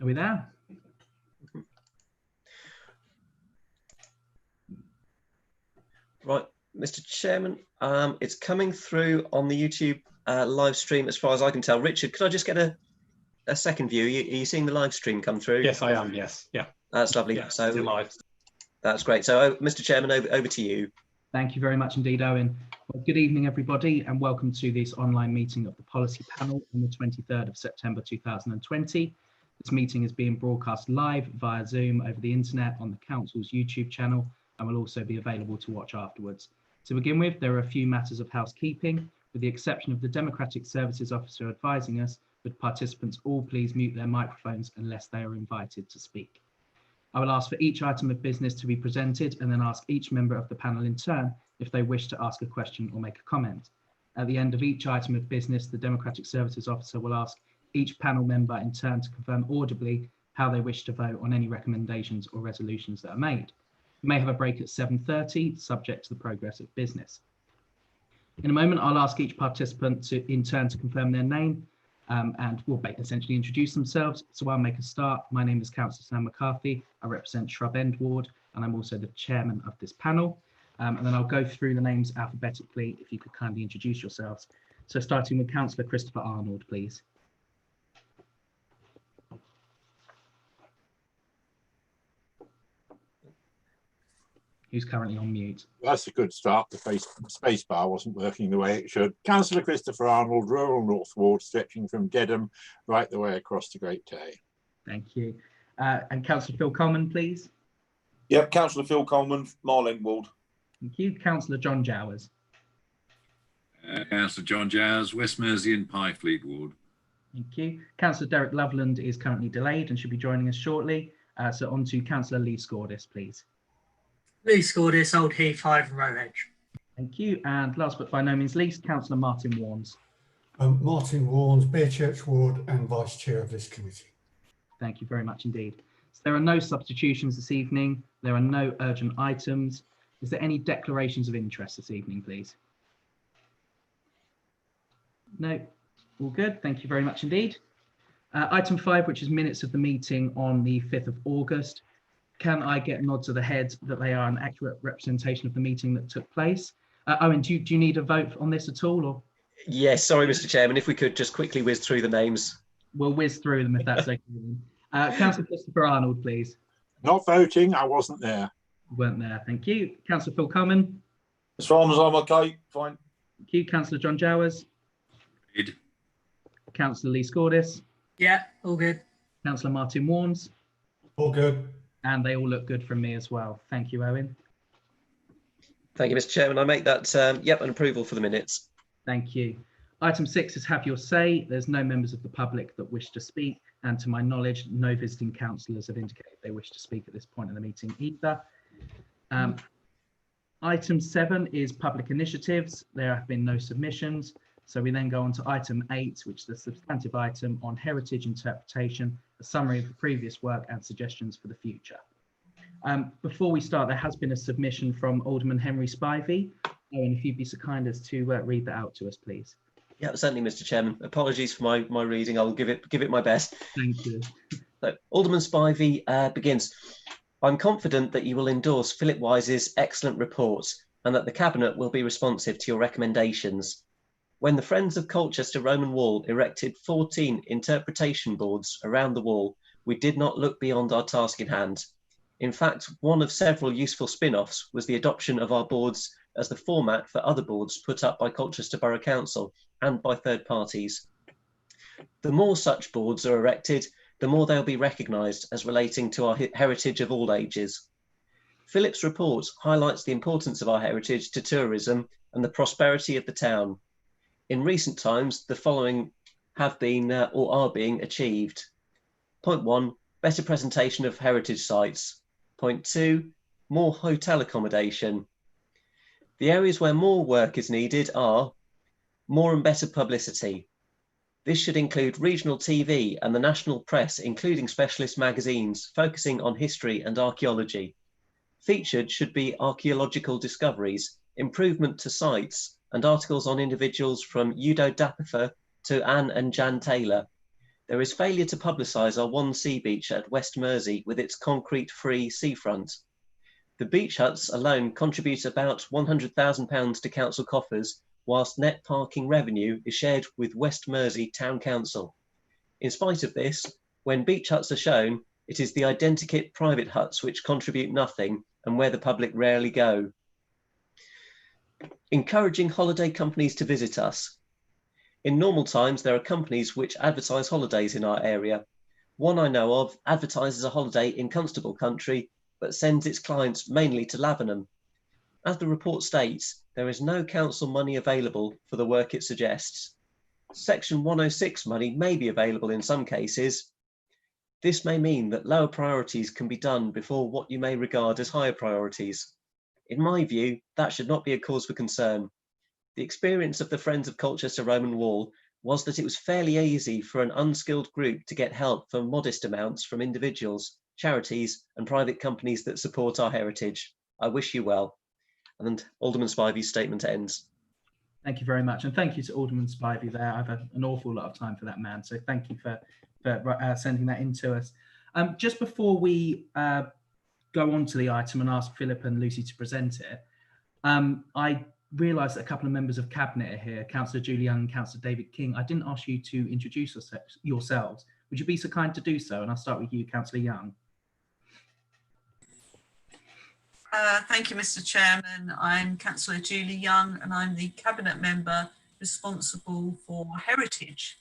Are we there? Right, Mr. Chairman, it's coming through on the YouTube live stream as far as I can tell. Richard, could I just get a second view? Are you seeing the live stream come through? Yes, I am, yes. Yeah. That's lovely. Yeah, so live. That's great. So, Mr. Chairman, over to you. Thank you very much indeed, Owen. Well, good evening, everybody, and welcome to this online meeting of the Policy Panel on the 23rd of September 2020. This meeting is being broadcast live via Zoom over the internet on the Council's YouTube channel and will also be available to watch afterwards. To begin with, there are a few matters of housekeeping. With the exception of the Democratic Services Officer advising us, would participants all please mute their microphones unless they are invited to speak. I will ask for each item of business to be presented and then ask each member of the panel in turn if they wish to ask a question or make a comment. At the end of each item of business, the Democratic Services Officer will ask each panel member in turn to confirm audibly how they wish to vote on any recommendations or resolutions that are made. We may have a break at 7:30, subject to the progress of business. In a moment, I'll ask each participant to, in turn, to confirm their name and will essentially introduce themselves. So I'll make a start. My name is Councillor Sam McCarthy. I represent Shrub End Ward, and I'm also the chairman of this panel. And then I'll go through the names alphabetically, if you could kindly introduce yourselves. So starting with Councillor Christopher Arnold, please. Who's currently on mute. That's a good start. The space bar wasn't working the way it should. Councillor Christopher Arnold, Rural North Ward, stretching from Dedham right the way across to Great Tay. Thank you. And Councillor Phil Coleman, please. Yep, Councillor Phil Coleman, Marland Ward. Thank you. Councillor John Jowers. Councillor John Jowers, West Mersean, Pyfleet Ward. Thank you. Councillor Derek Loveland is currently delayed and should be joining us shortly. So on to Councillor Lee Scordis, please. Lee Scordis, Old Heath, Hyde, Row Edge. Thank you. And last but by no means least, Councillor Martin Warnes. Martin Warnes, Beerchurch Ward and Vice Chair of this committee. Thank you very much indeed. So there are no substitutions this evening. There are no urgent items. Is there any declarations of interest this evening, please? No, all good. Thank you very much indeed. Item 5, which is minutes of the meeting on the 5th of August. Can I get nods of the head that they are an accurate representation of the meeting that took place? Owen, do you need a vote on this at all? Or? Yes, sorry, Mr. Chairman, if we could just quickly whiz through the names. We'll whiz through them if that's okay. Councillor Christopher Arnold, please. Not voting, I wasn't there. You weren't there, thank you. Councillor Phil Coleman. As far as I'm okay, fine. Thank you. Councillor John Jowers. Good. Councillor Lee Scordis. Yeah, all good. Councillor Martin Warnes. All good. And they all look good from me as well. Thank you, Owen. Thank you, Mr. Chairman. I make that, yep, an approval for the minutes. Thank you. Item 6 is have your say. There's no members of the public that wish to speak. And to my knowledge, no visiting councillors have indicated they wish to speak at this point in the meeting either. Item 7 is public initiatives. There have been no submissions. So we then go on to item 8, which is the substantive item on heritage interpretation, a summary of the previous work and suggestions for the future. Before we start, there has been a submission from Alderman Henry Spivey. Owen, if you'd be so kind as to read that out to us, please. Yeah, certainly, Mr. Chairman. Apologies for my reading. I'll give it my best. Thank you. So, Alderman Spivey begins. I'm confident that you will endorse Philip Wise's excellent report and that the Cabinet will be responsive to your recommendations. When the Friends of Colchester Roman Wall erected 14 interpretation boards around the wall, we did not look beyond our task in hand. In fact, one of several useful spin-offs was the adoption of our boards as the format for other boards put up by Colchester Borough Council and by third parties. The more such boards are erected, the more they'll be recognised as relating to our heritage of all ages. Philip's report highlights the importance of our heritage to tourism and the prosperity of the town. In recent times, the following have been or are being achieved. Point 1, better presentation of heritage sites. Point 2, more hotel accommodation. The areas where more work is needed are more and better publicity. This should include regional TV and the national press, including specialist magazines focusing on history and archaeology. Featured should be archaeological discoveries, improvement to sites, and articles on individuals from Udo Dapifer to Anne and Jan Taylor. There is failure to publicise our one sea beach at West Mersey with its concrete-free seafront. The beach huts alone contribute about £100,000 to council coffers, whilst net parking revenue is shared with West Mersey Town Council. In spite of this, when beach huts are shown, it is the identikit private huts which contribute nothing and where the public rarely go. Encouraging holiday companies to visit us. In normal times, there are companies which advertise holidays in our area. One I know of advertises a holiday in Constable Country, but sends its clients mainly to Lavenham. As the report states, there is no council money available for the work it suggests. Section 106 money may be available in some cases. This may mean that lower priorities can be done before what you may regard as higher priorities. In my view, that should not be a cause for concern. The experience of the Friends of Colchester Roman Wall was that it was fairly easy for an unskilled group to get help for modest amounts from individuals, charities and private companies that support our heritage. I wish you well. And Alderman Spivey's statement ends. Thank you very much. And thank you to Alderman Spivey there. I've had an awful lot of time for that man. So thank you for sending that in to us. Just before we go on to the item and ask Philip and Lucy to present it, I realised that a couple of members of Cabinet are here, Councillor Julie Young and Councillor David King. I didn't ask you to introduce yourselves. Would you be so kind to do so? And I'll start with you, Councillor Young. Thank you, Mr. Chairman. I'm Councillor Julie Young and I'm the Cabinet Member responsible for Heritage.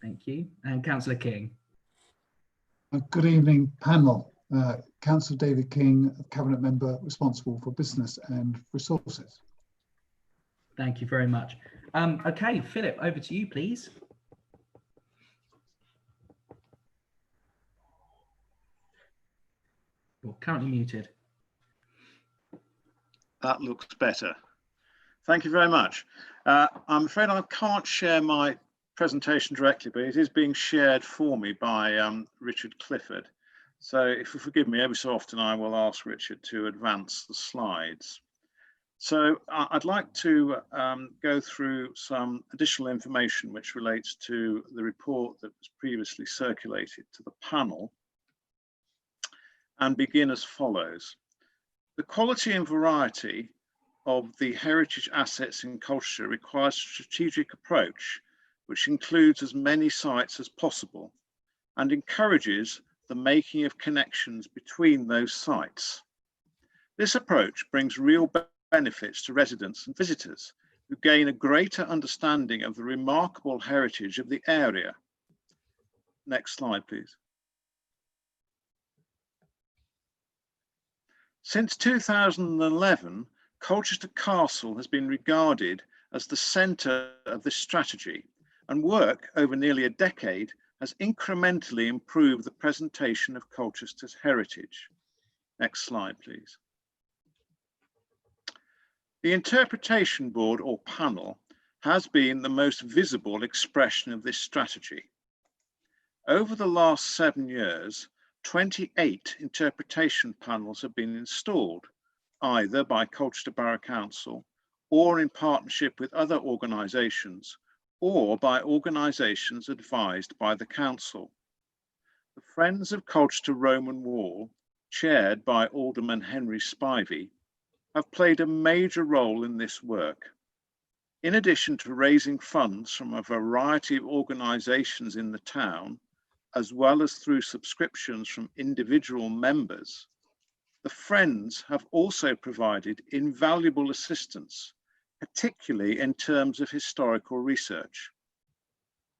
Thank you. And Councillor King. Good evening, panel. Councillor David King, Cabinet Member responsible for Business and Resources. Thank you very much. Okay, Philip, over to you, please. You're currently muted. That looks better. Thank you very much. I'm afraid I can't share my presentation directly, but it is being shared for me by Richard Clifford. So if you forgive me, every so often I will ask Richard to advance the slides. So I'd like to go through some additional information which relates to the report that was previously circulated to the panel and begin as follows. The quality and variety of the heritage assets in Colchester requires a strategic approach which includes as many sites as possible and encourages the making of connections between those sites. This approach brings real benefits to residents and visitors who gain a greater understanding of the remarkable heritage of the area. Next slide, please. Since 2011, Colchester Castle has been regarded as the centre of this strategy, and work over nearly a decade has incrementally improved the presentation of Colchester's heritage. Next slide, please. The Interpretation Board or panel has been the most visible expression of this strategy. Over the last 7 years, 28 interpretation panels have been installed, either by Colchester Borough Council or in partnership with other organisations, or by organisations advised by the Council. The Friends of Colchester Roman Wall, chaired by Alderman Henry Spivey, have played a major role in this work. In addition to raising funds from a variety of organisations in the town, as well as through subscriptions from individual members, the Friends have also provided invaluable assistance, particularly in terms of historical research.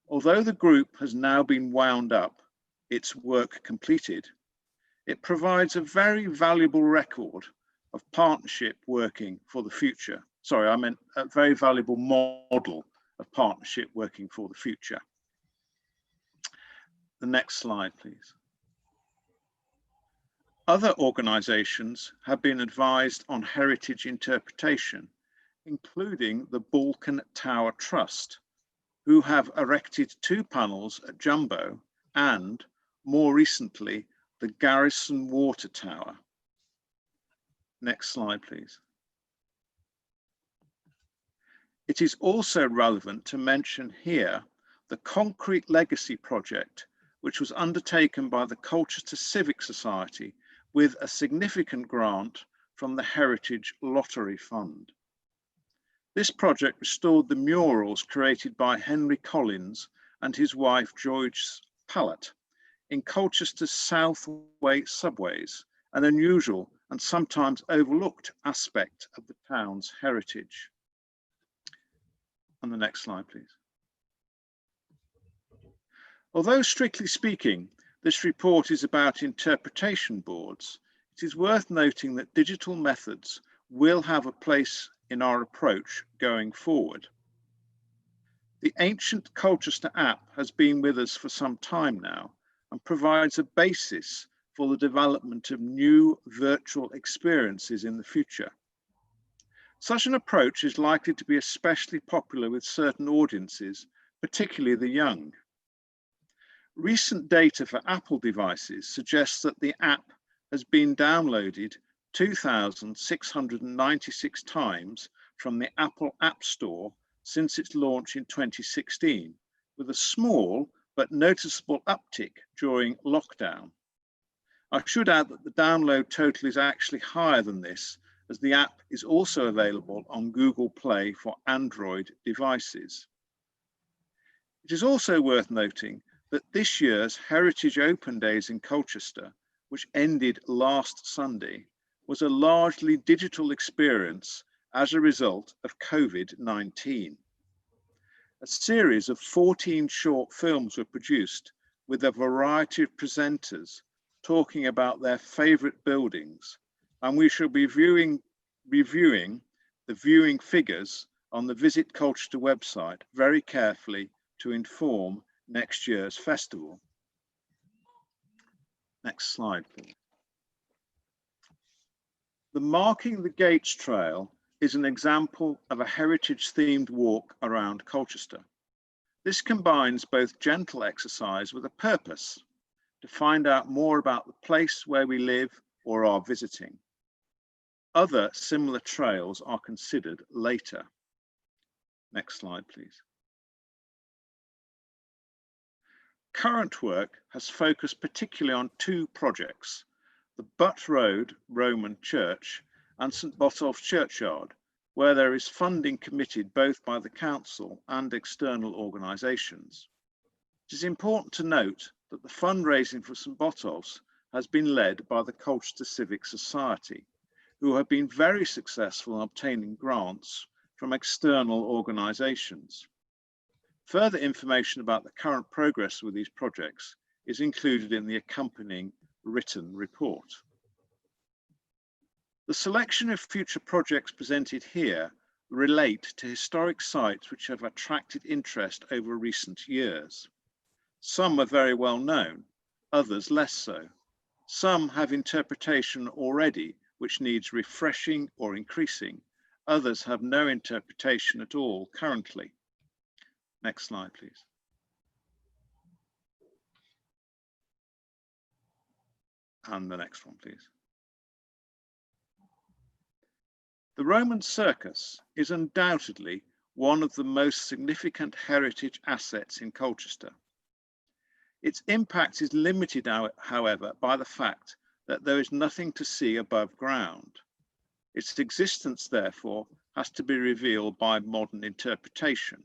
Although the group has now been wound up, its work completed, it provides a very valuable record of partnership working for the future. Sorry, I meant a very valuable model of partnership working for the future. The next slide, please. Other organisations have been advised on heritage interpretation, including the Balkan Tower Trust, who have erected 2 panels at Jumbo and, more recently, the Garrison Water Tower. Next slide, please. It is also relevant to mention here the Concrete Legacy project, which was undertaken by the Colchester Civic Society with a significant grant from the Heritage Lottery Fund. This project restored the murals created by Henry Collins and his wife Joyce Pallett in Colchester's Southway subways, an unusual and sometimes overlooked aspect of the town's heritage. On the next slide, please. Although strictly speaking, this report is about interpretation boards, it is worth noting that digital methods will have a place in our approach going forward. The ancient Colchester app has been with us for some time now and provides a basis for the development of new virtual experiences in the future. Such an approach is likely to be especially popular with certain audiences, particularly the young. Recent data for Apple devices suggests that the app has been downloaded 2,696 times from the Apple App Store since its launch in 2016, with a small but noticeable uptick during lockdown. I should add that the download total is actually higher than this, as the app is also available on Google Play for Android devices. It is also worth noting that this year's Heritage Open Days in Colchester, which ended last Sunday, was a largely digital experience as a result of COVID-19. A series of 14 short films were produced with a variety of presenters talking about their favourite buildings, and we shall be reviewing the viewing figures on the Visit Colchester website very carefully to inform next year's festival. Next slide, please. The Marking the Gates Trail is an example of a heritage-themed walk around Colchester. This combines both gentle exercise with a purpose to find out more about the place where we live or are visiting. Other similar trails are considered later. Next slide, please. Current work has focused particularly on two projects, the Butt Road Roman Church and St Botolph's Churchyard, where there is funding committed both by the council and external organisations. It is important to note that the fundraising for St Botolph's has been led by the Colchester Civic Society, who have been very successful in obtaining grants from external organisations. Further information about the current progress with these projects is included in the accompanying written report. The selection of future projects presented here relate to historic sites which have attracted interest over recent years. Some are very well known, others less so. Some have interpretation already which needs refreshing or increasing. Others have no interpretation at all currently. Next slide, please. And the next one, please. The Roman Circus is undoubtedly one of the most significant heritage assets in Colchester. Its impact is limited, however, by the fact that there is nothing to see above ground. Its existence, therefore, has to be revealed by modern interpretation.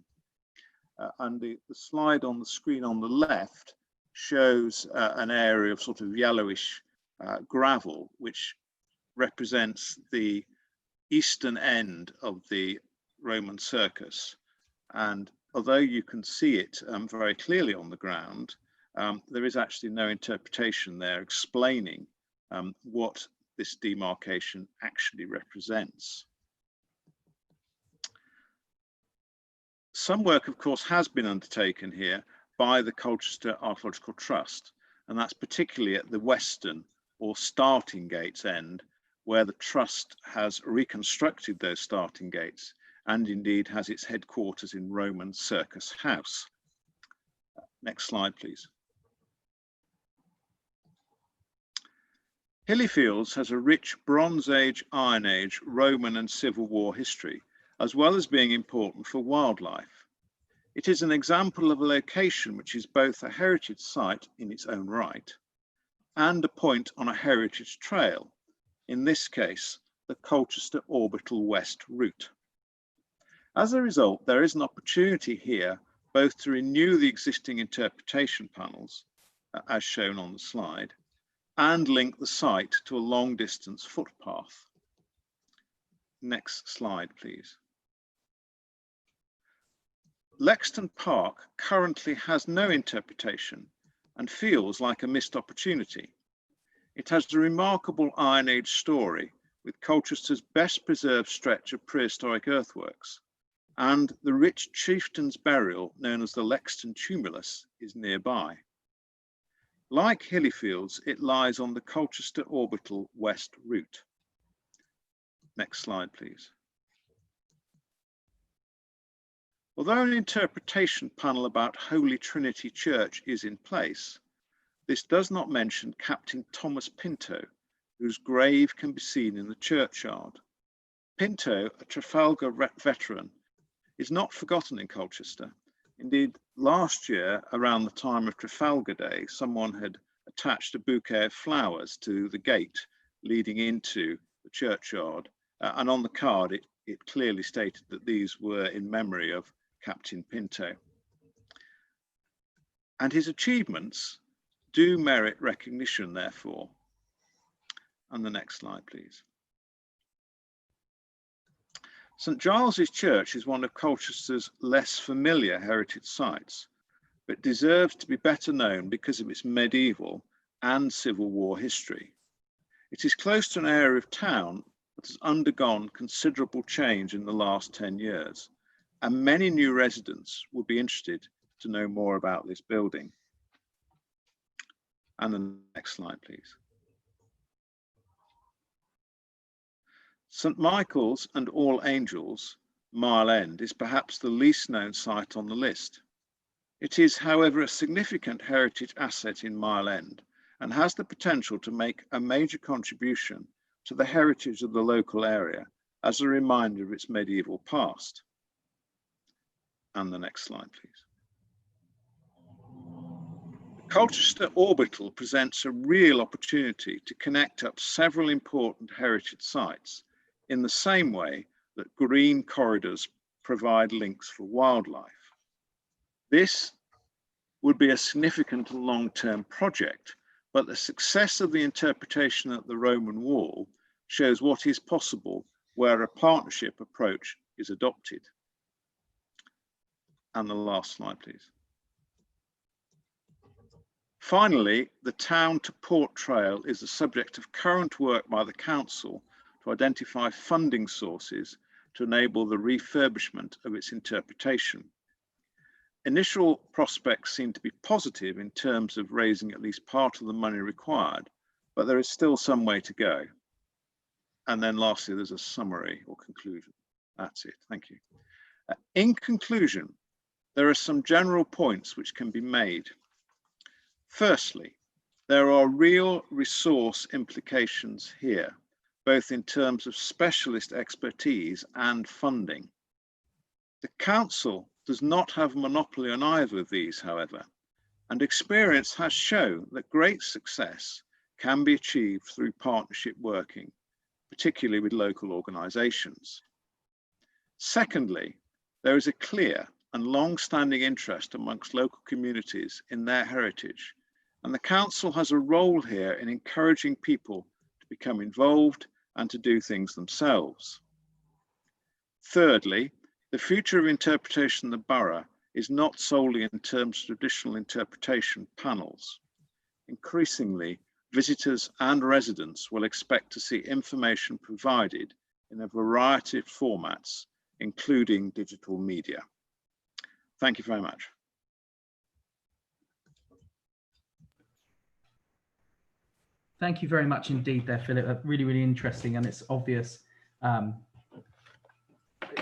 And the slide on the screen on the left shows an area of sort of yellowish gravel, which represents the eastern end of the Roman Circus. And although you can see it very clearly on the ground, there is actually no interpretation there explaining what this demarcation actually represents. Some work, of course, has been undertaken here by the Colchester Archaeological Trust, and that's particularly at the western or starting gates end, where the Trust has reconstructed those starting gates and indeed has its headquarters in Roman Circus House. Next slide, please. Hillyfields has a rich Bronze Age, Iron Age, Roman and Civil War history, as well as being important for wildlife. It is an example of a location which is both a heritage site in its own right and a point on a heritage trail, in this case, the Colchester Orbital West route. As a result, there is an opportunity here both to renew the existing interpretation panels, as shown on the slide, and link the site to a long distance footpath. Next slide, please. Lexton Park currently has no interpretation and feels like a missed opportunity. It has a remarkable Iron Age story with Colchester's best preserved stretch of prehistoric earthworks, and the rich chieftain's burial known as the Lexton Tumulus is nearby. Like Hillyfields, it lies on the Colchester Orbital West route. Next slide, please. Although an interpretation panel about Holy Trinity Church is in place, this does not mention Captain Thomas Pinto, whose grave can be seen in the churchyard. Pinto, a Trafalgar veteran, is not forgotten in Colchester. Indeed, last year, around the time of Trafalgar Day, someone had attached a bouquet of flowers to the gate leading into the churchyard. And on the card, it clearly stated that these were in memory of Captain Pinto. And his achievements do merit recognition, therefore. And the next slide, please. St Giles's Church is one of Colchester's less familiar heritage sites, but deserves to be better known because of its medieval and Civil War history. It is close to an area of town that has undergone considerable change in the last 10 years, and many new residents would be interested to know more about this building. And the next slide, please. St Michael's and All Angels, Mile End, is perhaps the least known site on the list. It is, however, a significant heritage asset in Mile End and has the potential to make a major contribution to the heritage of the local area as a reminder of its medieval past. And the next slide, please. The Colchester Orbital presents a real opportunity to connect up several important heritage sites in the same way that green corridors provide links for wildlife. This would be a significant long-term project, but the success of the interpretation at the Roman wall shows what is possible where a partnership approach is adopted. And the last slide, please. Finally, the Town to Port Trail is the subject of current work by the Council to identify funding sources to enable the refurbishment of its interpretation. Initial prospects seem to be positive in terms of raising at least part of the money required, but there is still some way to go. And then lastly, there's a summary or conclusion. That's it, thank you. In conclusion, there are some general points which can be made. Firstly, there are real resource implications here, both in terms of specialist expertise and funding. The Council does not have a monopoly on either of these, however, and experience has shown that great success can be achieved through partnership working, particularly with local organisations. Secondly, there is a clear and long-standing interest amongst local communities in their heritage, and the Council has a role here in encouraging people to become involved and to do things themselves. Thirdly, the future of interpretation in the borough is not solely in terms of traditional interpretation panels. Increasingly, visitors and residents will expect to see information provided in a variety of formats, including digital media. Thank you very much. Thank you very much indeed there, Philip. Really, really interesting, and it's obvious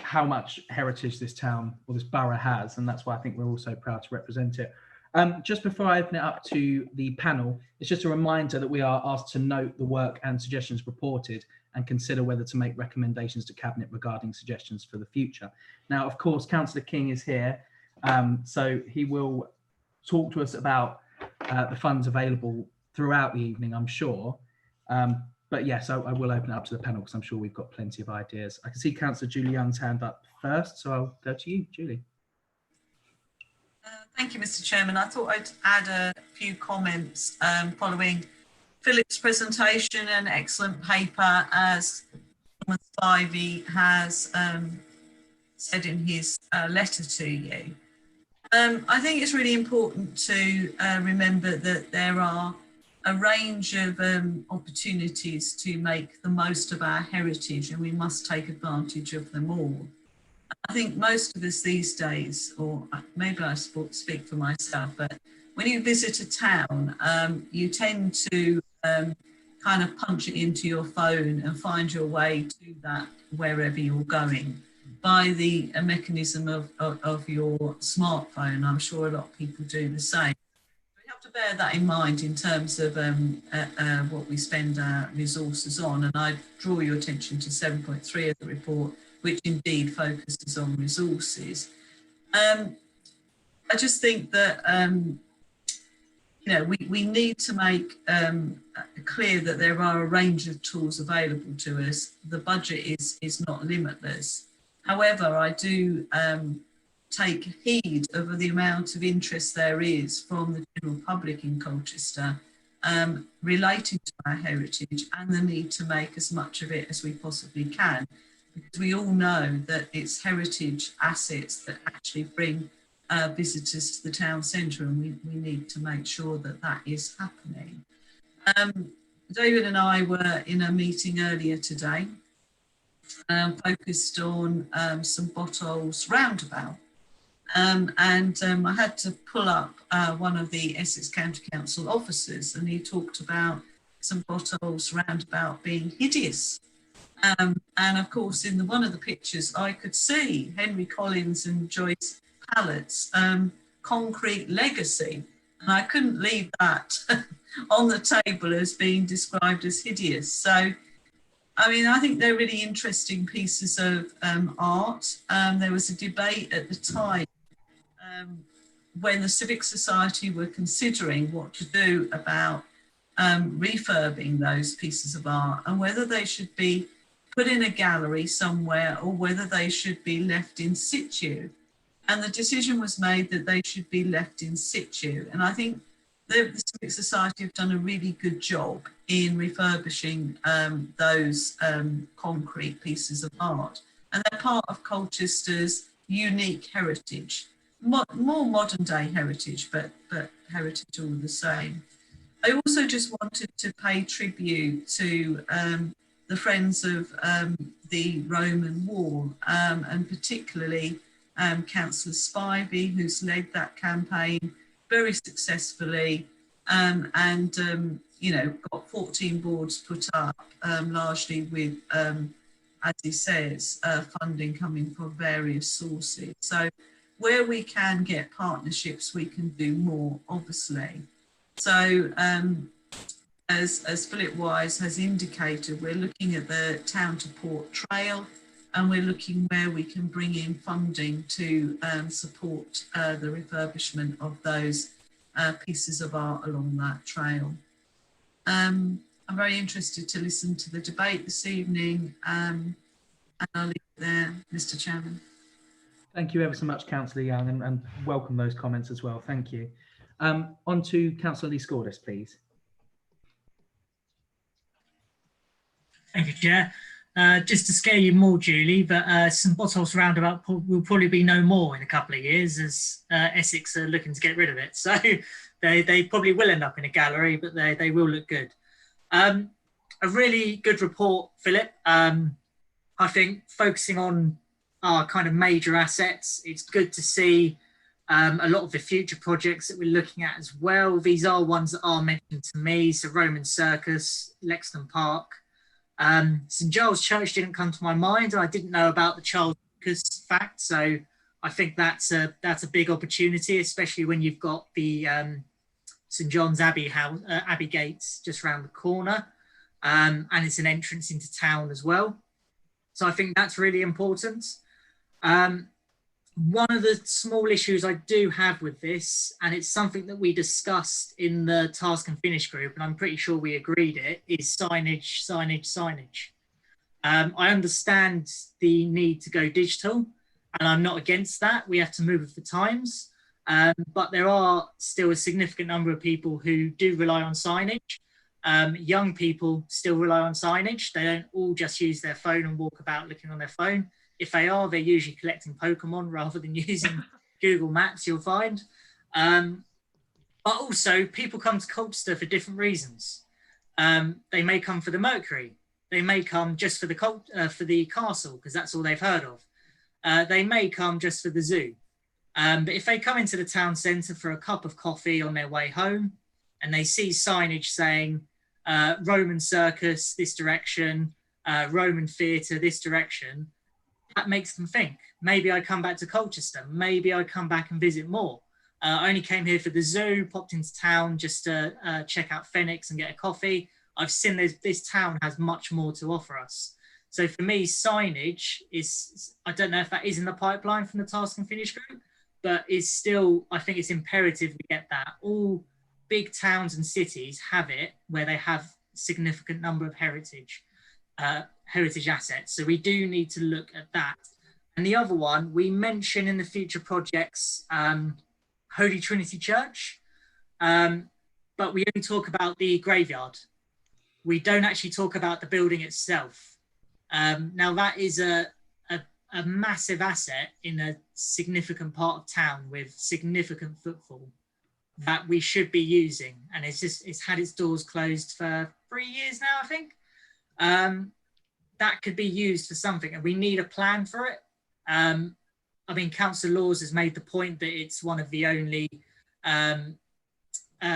how much heritage this town or this borough has, and that's why I think we're all so proud to represent it. Just before I open it up to the panel, it's just a reminder that we are asked to note the work and suggestions reported and consider whether to make recommendations to Cabinet regarding suggestions for the future. Now, of course, Councillor King is here So he will talk to us about the funds available throughout the evening, I'm sure. But yes, I will open it up to the panel because I'm sure we've got plenty of ideas. I can see Councillor Julie Young's hand up first, so I'll go to you, Julie. Thank you, Mr. Chairman. I thought I'd add a few comments following Philip's presentation, an excellent paper, as Thomas Spivey has said in his letter to you. I think it's really important to remember that there are a range of opportunities to make the most of our heritage, and we must take advantage of them all. I think most of us these days, or maybe I speak for myself, but when you visit a town, you tend to kind of punch it into your phone and find your way to that wherever you're going by the mechanism of your smartphone. I'm sure a lot of people do the same. We have to bear that in mind in terms of what we spend our resources on. And I draw your attention to 7.3 of the report, which indeed focuses on resources. I just think that, you know, we need to make clear that there are a range of tools available to us. The budget is not limitless. However, I do take heed of the amount of interest there is from the general public in Colchester relating to our heritage and the need to make as much of it as we possibly can. Because we all know that it's heritage assets that actually bring visitors to the town centre, and we need to make sure that that is happening. David and I were in a meeting earlier today focused on St Botolph's roundabout. I had to pull up one of the Essex County Council officers, and he talked about St Botolph's roundabout being hideous. And of course, in one of the pictures, I could see Henry Collins and Joyce Pallett's concrete legacy. And I couldn't leave that on the table as being described as hideous. So, I mean, I think they're really interesting pieces of art. There was a debate at the time when the Civic Society were considering what to do about refurbing those pieces of art and whether they should be put in a gallery somewhere or whether they should be left in situ. And the decision was made that they should be left in situ. And I think the Civic Society have done a really good job in refurbishing those concrete pieces of art. And they're part of Colchester's unique heritage, more modern day heritage, but heritage all the same. I also just wanted to pay tribute to the Friends of the Roman Wall, and particularly Councillor Spivey, who's led that campaign very successfully, you know, got 14 boards put up, largely with, as he says, funding coming from various sources. So where we can get partnerships, we can do more, obviously. So as Philip Wise has indicated, we're looking at the Town to Port Trail, and we're looking where we can bring in funding to support the refurbishment of those pieces of art along that trail. I'm very interested to listen to the debate this evening, and I'll leave it there, Mr. Chairman. Thank you ever so much, Councillor Young, and welcome those comments as well. Thank you. On to Councillor Lee-Scordis, please. Thank you, Chair. Just to scare you more, Julie, but St Botolph's roundabout will probably be no more in a couple of years as Essex are looking to get rid of it. So they probably will end up in a gallery, but they will look good. A really good report, Philip. I think focusing on our kind of major assets, it's good to see a lot of the future projects that we're looking at as well. These are ones that are mentioned to me, so Roman Circus, Lexden Park. St Giles Church didn't come to my mind. I didn't know about the Charles Lucas fact, so I think that's a big opportunity, especially when you've got the St John's Abbey house, Abbey gates just around the corner, and it's an entrance into town as well. So I think that's really important. One of the small issues I do have with this, and it's something that we discussed in the task and finish group, and I'm pretty sure we agreed it, is signage, signage, signage. I understand the need to go digital, and I'm not against that. We have to move with the times. But there are still a significant number of people who do rely on signage. Young people still rely on signage. They don't all just use their phone and walk about looking on their phone. If they are, they're usually collecting Pokemon rather than using Google Maps, you'll find. But also, people come to Colchester for different reasons. They may come for the Mercury. They may come just for the castle, because that's all they've heard of. They may come just for the zoo. But if they come into the town centre for a cup of coffee on their way home, and they see signage saying Roman circus this direction, Roman theatre this direction, that makes them think, maybe I come back to Colchester, maybe I come back and visit more. I only came here for the zoo, popped into town just to check out Phoenix and get a coffee. I've seen this town has much more to offer us. So for me, signage is, I don't know if that is in the pipeline from the task and finish group, but is still, I think it's imperative we get that. All big towns and cities have it, where they have significant number of heritage assets. So we do need to look at that. And the other one, we mention in the future projects, Holy Trinity Church, but we only talk about the graveyard. We don't actually talk about the building itself. Now that is a massive asset in a significant part of town with significant footfall that we should be using. And it's had its doors closed for 3 years now, I think. That could be used for something, and we need a plan for it. I mean, Councillor Laws has made the point that it's one of the only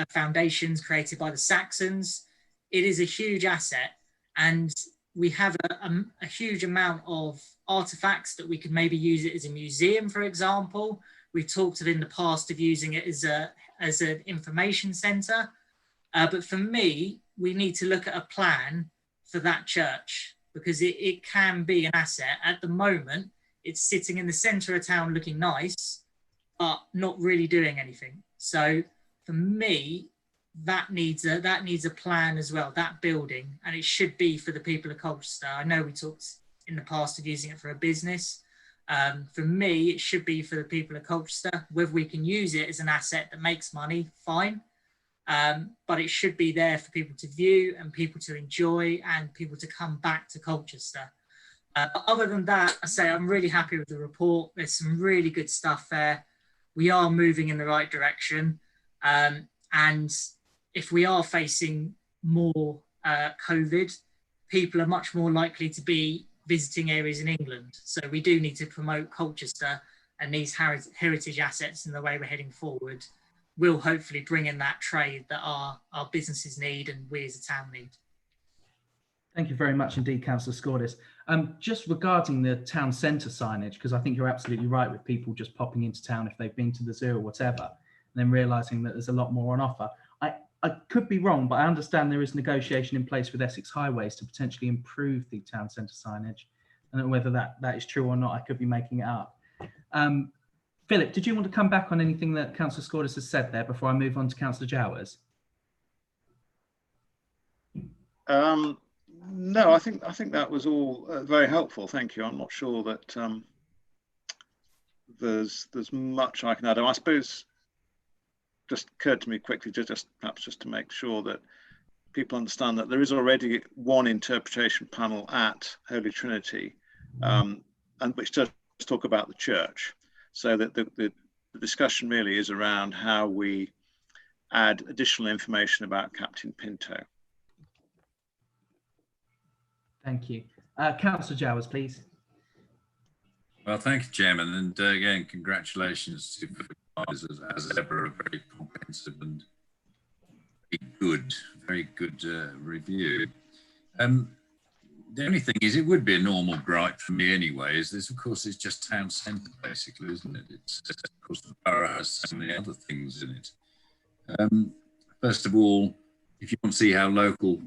foundations created by the Saxons. It is a huge asset, and we have a huge amount of artifacts that we could maybe use it as a museum, for example. We've talked in the past of using it as an information centre. But for me, we need to look at a plan for that church, because it can be an asset. At the moment, it's sitting in the centre of town looking nice, but not really doing anything. So for me, that needs a plan as well, that building, and it should be for the people of Colchester. I know we talked in the past of using it for a business. For me, it should be for the people of Colchester. Whether we can use it as an asset that makes money, fine. But it should be there for people to view and people to enjoy and people to come back to Colchester. But other than that, I say I'm really happy with the report. There's some really good stuff there. We are moving in the right direction. And if we are facing more COVID, people are much more likely to be visiting areas in England. So we do need to promote Colchester, and these heritage assets in the way we're heading forward will hopefully bring in that trade that our businesses need and we as a town need. Thank you very much indeed, Councillor Scordis. Just regarding the town centre signage, because I think you're absolutely right with people just popping into town if they've been to the zoo or whatever, and then realising that there's a lot more on offer. I could be wrong, but I understand there is negotiation in place with Essex Highways to potentially improve the town centre signage. I don't know whether that is true or not. I could be making it up. Philip, did you want to come back on anything that Councillor Scordis has said there before I move on to Councillor Jowers? No, I think that was all very helpful. Thank you. I'm not sure that there's much I can add. I suppose just occurred to me quickly, perhaps just to make sure that people understand that there is already one interpretation panel at Holy Trinity, and which does talk about the church. So that the discussion really is around how we add additional information about Captain Pinto. Thank you. Councillor Jowers, please. Well, thank you, Chairman, and again, congratulations to the advisors, as ever, a very comprehensive and very good review. The only thing is, it would be a normal gripe for me anyway, is this, of course, is just town centre, basically, isn't it? It's, of course, the borough has so many other things in it. First of all, if you want to see how local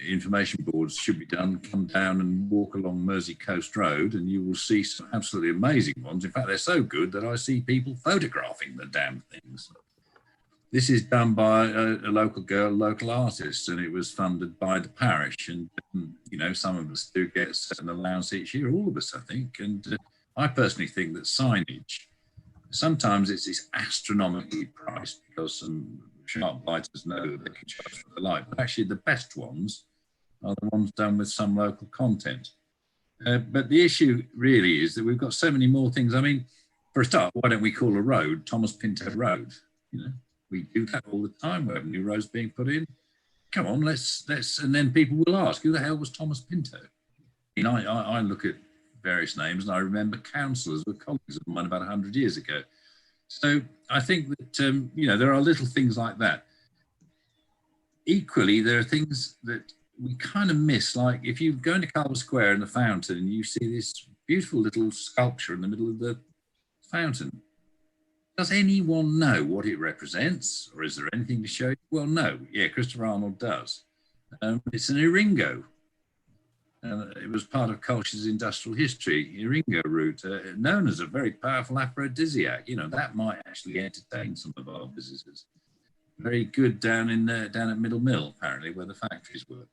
information boards should be done, come down and walk along Mersey Coast Road and you will see some absolutely amazing ones. In fact, they're so good that I see people photographing the damn things. This is done by a local girl, local artist, and it was funded by the parish. And, you know, some of us do get a certain allowance each year, all of us, I think. And I personally think that signage, sometimes it's astronomically priced because some sharp blighters know that they can charge for the light, but actually the best ones are the ones done with some local content. But the issue really is that we've got so many more things. I mean, for a start, why don't we call a road Thomas Pinto Road? You know, we do that all the time. We have new roads being put in. Come on, let's, and then people will ask, who the hell was Thomas Pinto? You know, I look at various names and I remember councillors were colleagues of mine about 100 years ago. So I think that, you know, there are little things like that. Equally, there are things that we kind of miss, like if you go into Carver Square in the fountain and you see this beautiful little sculpture in the middle of the fountain. Does anyone know what it represents, or is there anything to show you? Well, no. Yeah, Christopher Arnold does. It's an Iringo. It was part of Colch's industrial history, Iringo route, known as a very powerful aphrodisiac. You know, that might actually entertain some of our visitors. Very good down at Middle Mill, apparently, where the factories were.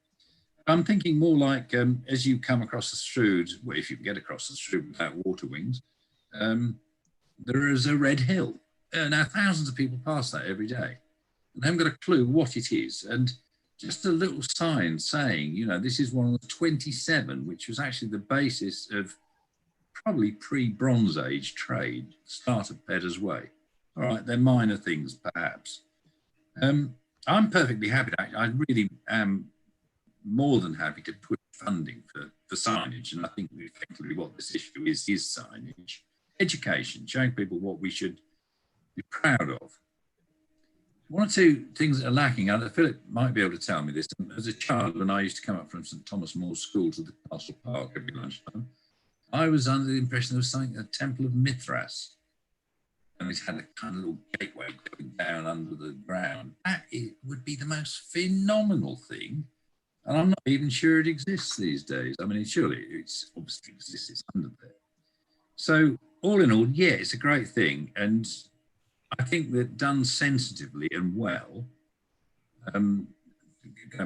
I'm thinking more like as you come across the Strood, well, if you can get across the Strood without water wings, there is a red hill. Now, thousands of people pass that every day, and they haven't got a clue what it is. And just a little sign saying, you know, this is one of the 27, which was actually the basis of probably pre-Bronze Age trade, start of Pedder's Way. All right, they're minor things, perhaps. I'm perfectly happy. I really am more than happy to put funding for signage, and I think effectively what this issue is signage. Education, showing people what we should be proud of. One or two things that are lacking, and Philip might be able to tell me this. As a child, when I used to come up from St Thomas More School to the Castle Park every lunchtime, I was under the impression there was something, a Temple of Mithras. And it had a kind of little gateway going down under the ground. That would be the most phenomenal thing. And I'm not even sure it exists these days. I mean, surely it's obviously exists, it's under there. So all in all, yeah, it's a great thing. And I think that done sensitively and well, going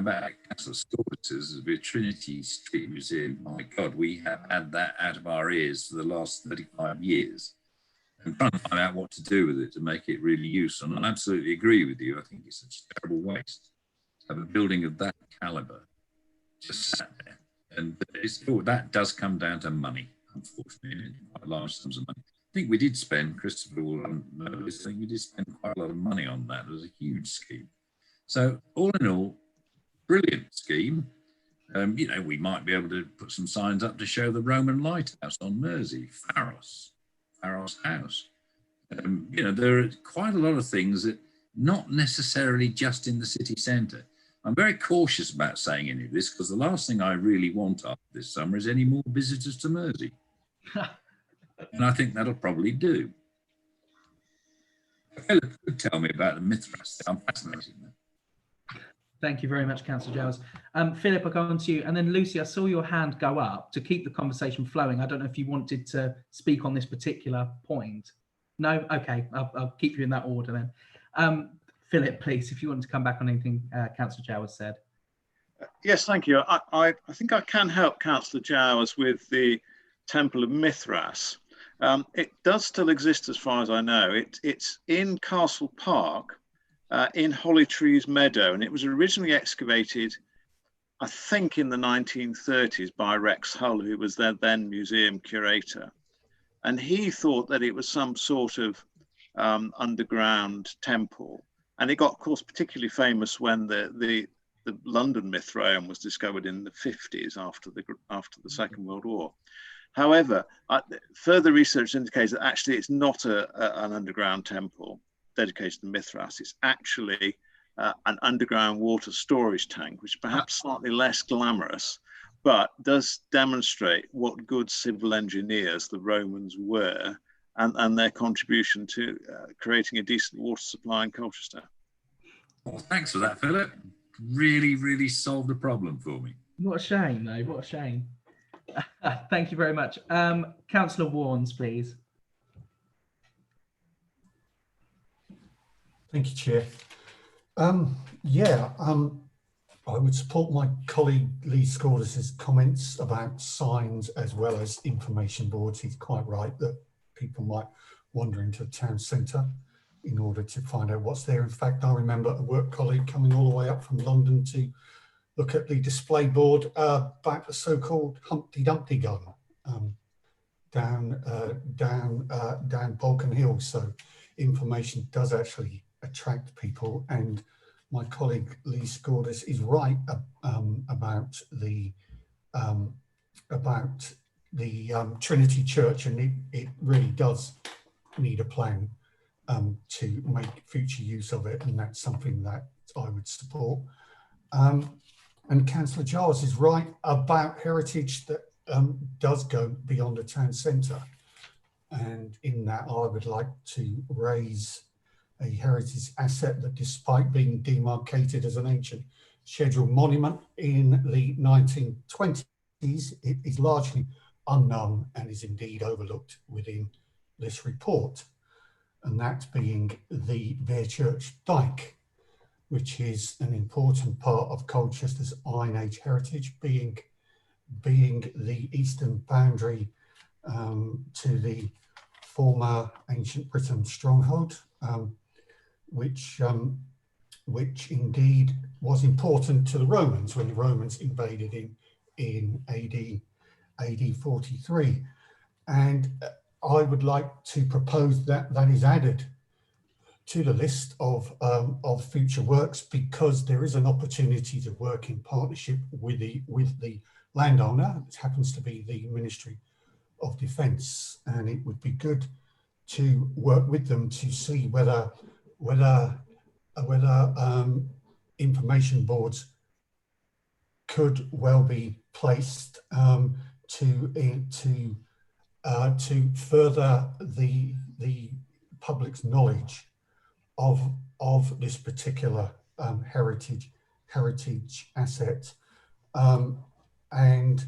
back to Castle Scorpius, the Trinity Street Museum, my God, we have had that out of our ears for the last 35 years. And trying to find out what to do with it to make it really useful. And I absolutely agree with you. I think it's such a terrible waste to have a building of that calibre just sat there. And that does come down to money, unfortunately, quite large sums of money. I think we did spend, Christopher will know this, I think we did spend quite a lot of money on that. It was a huge scheme. So all in all, brilliant scheme. You know, we might be able to put some signs up to show the Roman lighthouse on Mersey, Pharos House. You know, there are quite a lot of things that not necessarily just in the city centre. I'm very cautious about saying any of this because the last thing I really want after this summer is any more visitors to Mersey. And I think that'll probably do. Philip could tell me about the Mithras. I'm fascinated now. Thank you very much, Councillor Giles. Philip, I'll go on to you. And then Lucy, I saw your hand go up to keep the conversation flowing. I don't know if you wanted to speak on this particular point. No? Okay, I'll keep you in that order then. Philip, please, if you want to come back on anything Councillor Giles said. Yes, thank you. I think I can help Councillor Giles with the Temple of Mithras. It does still exist as far as I know. It's in Castle Park, in Holly Trees Meadow, and it was originally excavated, I think, in the 1930s by Rex Hull, who was their then museum curator. And he thought that it was some sort of underground temple. And it got, of course, particularly famous when the London Mithraeum was discovered in the 50s after the Second World War. However, further research indicates that actually it's not an underground temple dedicated to Mithras. It's actually an underground water storage tank, which is perhaps slightly less glamorous, but does demonstrate what good civil engineers the Romans were and their contribution to creating a decent water supply in Colchester. Well, thanks for that, Philip. really solved the problem for me. What a shame, though. What a shame. Thank you very much. Councillor Warnes, please. Thank you, Chair. I would support my colleague Lee Scordis's comments about signs as well as information boards. He's quite right that people might wander into the town centre in order to find out what's there. In fact, I remember a work colleague coming all the way up from London to look at the display board about the so-called Humpty Dumpty Garden down Balkan Hill. So information does actually attract people, and my colleague Lee Scordis is right about the Trinity Church, and it really does need a plan to make future use of it, and that's something that I would support. And Councillor Giles is right about heritage that does go beyond the town centre, and in that I would like to raise a heritage asset that, despite being demarcated as an ancient scheduled monument in the 1920s, it is largely unknown and is indeed overlooked within this report, and that being the Bearchurch Dyke, which is an important part of Colchester's Iron Age heritage, being the eastern boundary to the former ancient Britain stronghold, which indeed was important to the Romans when the Romans invaded in AD 43. And I would like to propose that that is added to the list of future works, because there is an opportunity to work in partnership with the landowner. It happens to be the Ministry of Defence, and it would be good to work with them to see whether information boards could well be placed to further the public's knowledge of this particular heritage asset, and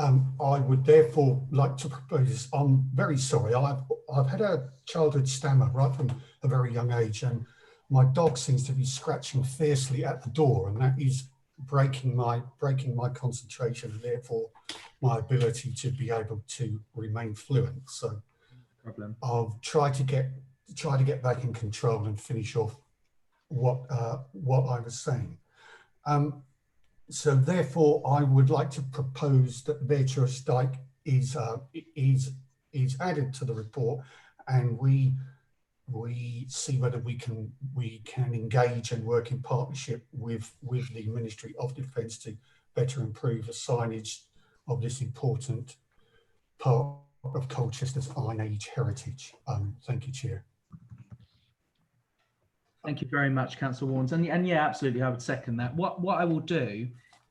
I would therefore like to propose. I'm very sorry. I've had a childhood stammer right from a very young age, and my dog seems to be scratching fiercely at the door, and that is breaking my concentration, and therefore my ability to be able to remain fluent. So I'll try to get back in control and finish off what I was saying. So therefore, I would like to propose that the Bearchurch Dyke is added to the report, and we see whether we can engage and work in partnership with the Ministry of Defence to better improve the signage of this important part of Colchester's Iron Age heritage. Thank you, Chair. Thank you very much, Councillor Warnes. And yeah, absolutely, I would second that. What I will do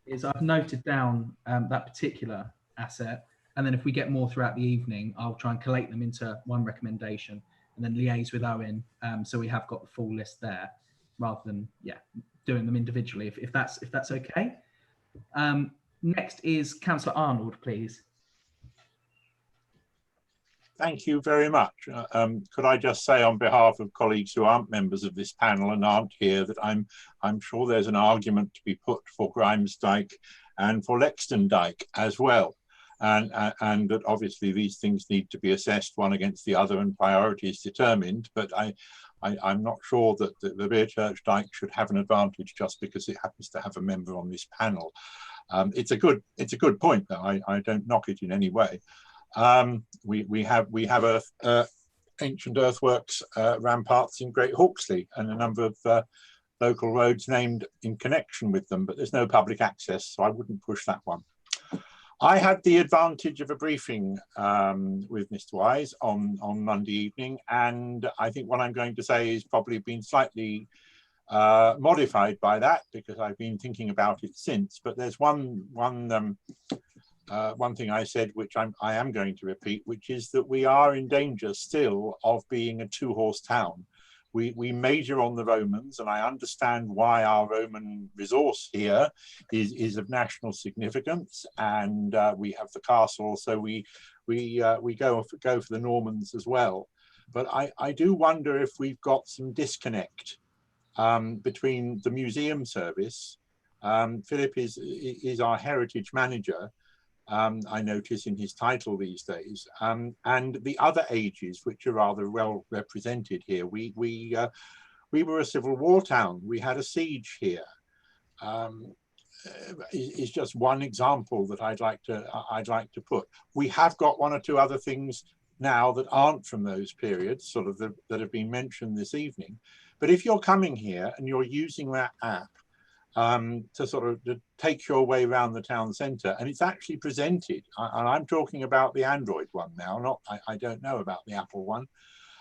is I've noted down that particular asset, and then if we get more throughout the evening, I'll try and collate them into one recommendation and then liaise with Owen, so we have got the full list there, rather than doing them individually, if that's okay. Next is Councillor Arnold, please. Thank you very much. Could I just say on behalf of colleagues who aren't members of this panel and aren't here that I'm sure there's an argument to be put for Grimes Dyke and for Lexton Dyke as well. And that obviously these things need to be assessed one against the other and priorities determined. But I'm not sure that the Bearchurch Dyke should have an advantage just because it happens to have a member on this panel. It's a good point, though. I don't knock it in any way. We have ancient earthworks ramparts in Great Hawksley and a number of local roads named in connection with them, but there's no public access, so I wouldn't push that one. I had the advantage of a briefing with Mr. Wise on Monday evening, and I think what I'm going to say is probably been slightly modified by that, because I've been thinking about it since. But there's one thing I said, which I am going to repeat, which is that we are in danger still of being a two-horse town, we major on the Romans, and I understand why our Roman resource here is of national significance, and we have the castle, so we go for the Normans as well. But I do wonder if we've got some disconnect between the museum service. Philip is our heritage manager, I notice in his title these days, and the other ages which are rather well represented here. We were a Civil War town. We had a siege here. Is just one example that I'd like to put. We have got one or two other things now that aren't from those periods, sort of that have been mentioned this evening. But if you're coming here and you're using that app to sort of to take your way around the town centre, and it's actually presented, and I'm talking about the Android one now, I don't know about the Apple one,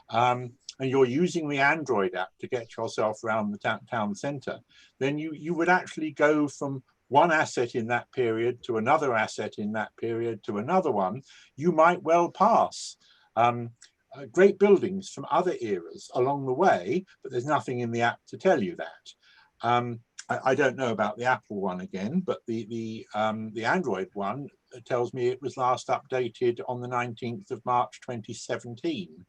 and you're using the Android app to get yourself around the town centre, then you would actually go from one asset in that period to another asset in that period to another one. You might well pass great buildings from other eras along the way, but there's nothing in the app to tell you that. I don't know about the Apple one again, but the Android one tells me it was last updated on the 19th of March 2017.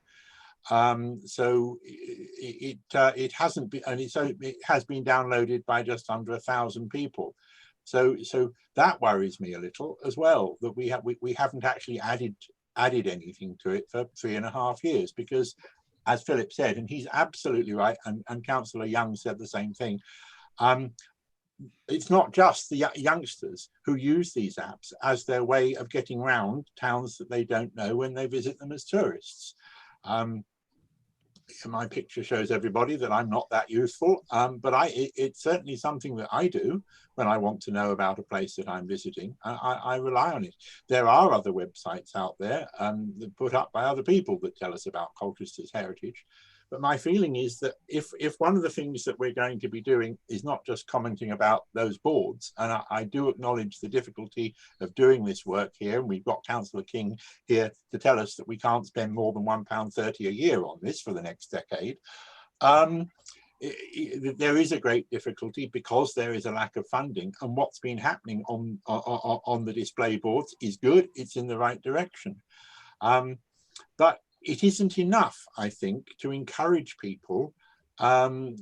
So it hasn't been, and it has been downloaded by just under 1,000 people. So that worries me a little as well, that we haven't actually added anything to it for 3.5 years, because as Philip said, and he's absolutely right, and Councillor Young said the same thing, it's not just the youngsters who use these apps as their way of getting around towns that they don't know when they visit them as tourists. My picture shows everybody that I'm not that youthful, but it's certainly something that I do when I want to know about a place that I'm visiting. I rely on it. There are other websites out there that put up by other people that tell us about Colchester's heritage. But my feeling is that if one of the things that we're going to be doing is not just commenting about those boards, and I do acknowledge the difficulty of doing this work here, and we've got Councillor King here to tell us that we can't spend more than £1.30 a year on this for the next decade. There is a great difficulty because there is a lack of funding, and what's been happening on the display boards is good. It's in the right direction. But it isn't enough, I think, to encourage people to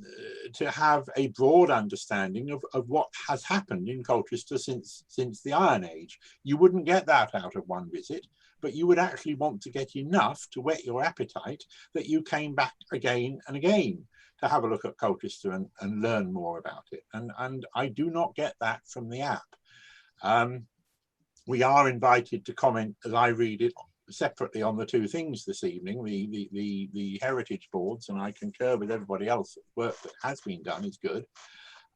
have a broad understanding of what has happened in Colchester since the Iron Age. You wouldn't get that out of one visit, but you would actually want to get enough to whet your appetite that you came back again and again to have a look at Colchester and learn more about it. And I do not get that from the app. We are invited to comment, as I read it, separately on the two things this evening, the heritage boards, and I concur with everybody else that work that has been done is good,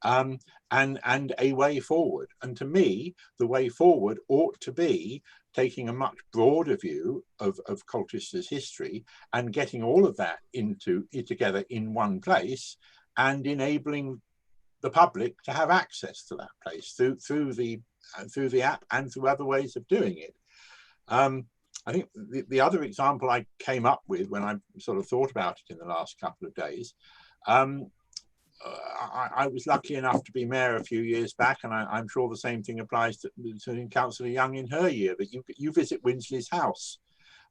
and a way forward. And to me, the way forward ought to be taking a much broader view of Colchester's history and getting all of that together in one place, and enabling the public to have access to that place through the app and through other ways of doing it. I think the other example I came up with when I sort of thought about it in the last couple of days, I was lucky enough to be mayor a few years back, and I'm sure the same thing applies to Councillor Young in her year, that you visit Winsley's house,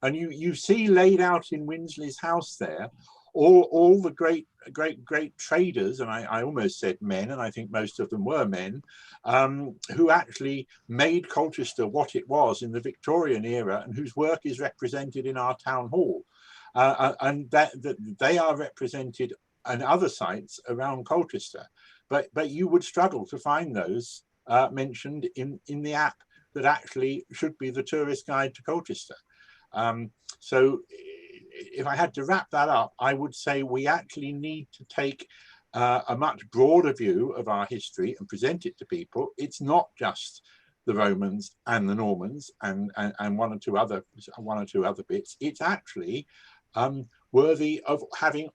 and you see laid out in Winsley's house there all the great traders, and I almost said men, and I think most of them were men, who actually made Colchester what it was in the Victorian era, and whose work is represented in our town hall, and that they are represented in other sites around Colchester, but you would struggle to find those mentioned in the app that actually should be the tourist guide to Colchester. So if I had to wrap that up, I would say we actually need to take a much broader view of our history and present it to people. It's not just the Romans and the Normans and one or two other bits. It's actually worthy of having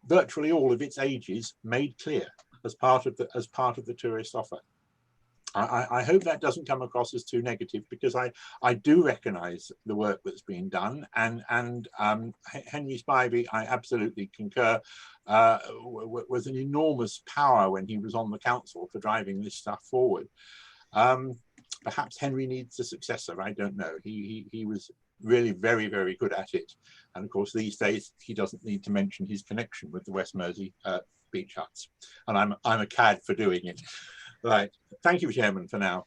virtually all of its ages made clear as part of the tourist offer. I hope that doesn't come across as too negative, because I do recognise the work that's being done, and Henry Spivey, I absolutely concur, was an enormous power when he was on the council for driving this stuff forward. Perhaps Henry needs a successor, I don't know. He was really very, very good at it, and of course these days he doesn't need to mention his connection with the West Mersey beach huts, and I'm a cad for doing it. Right, thank you, Chairman, for now.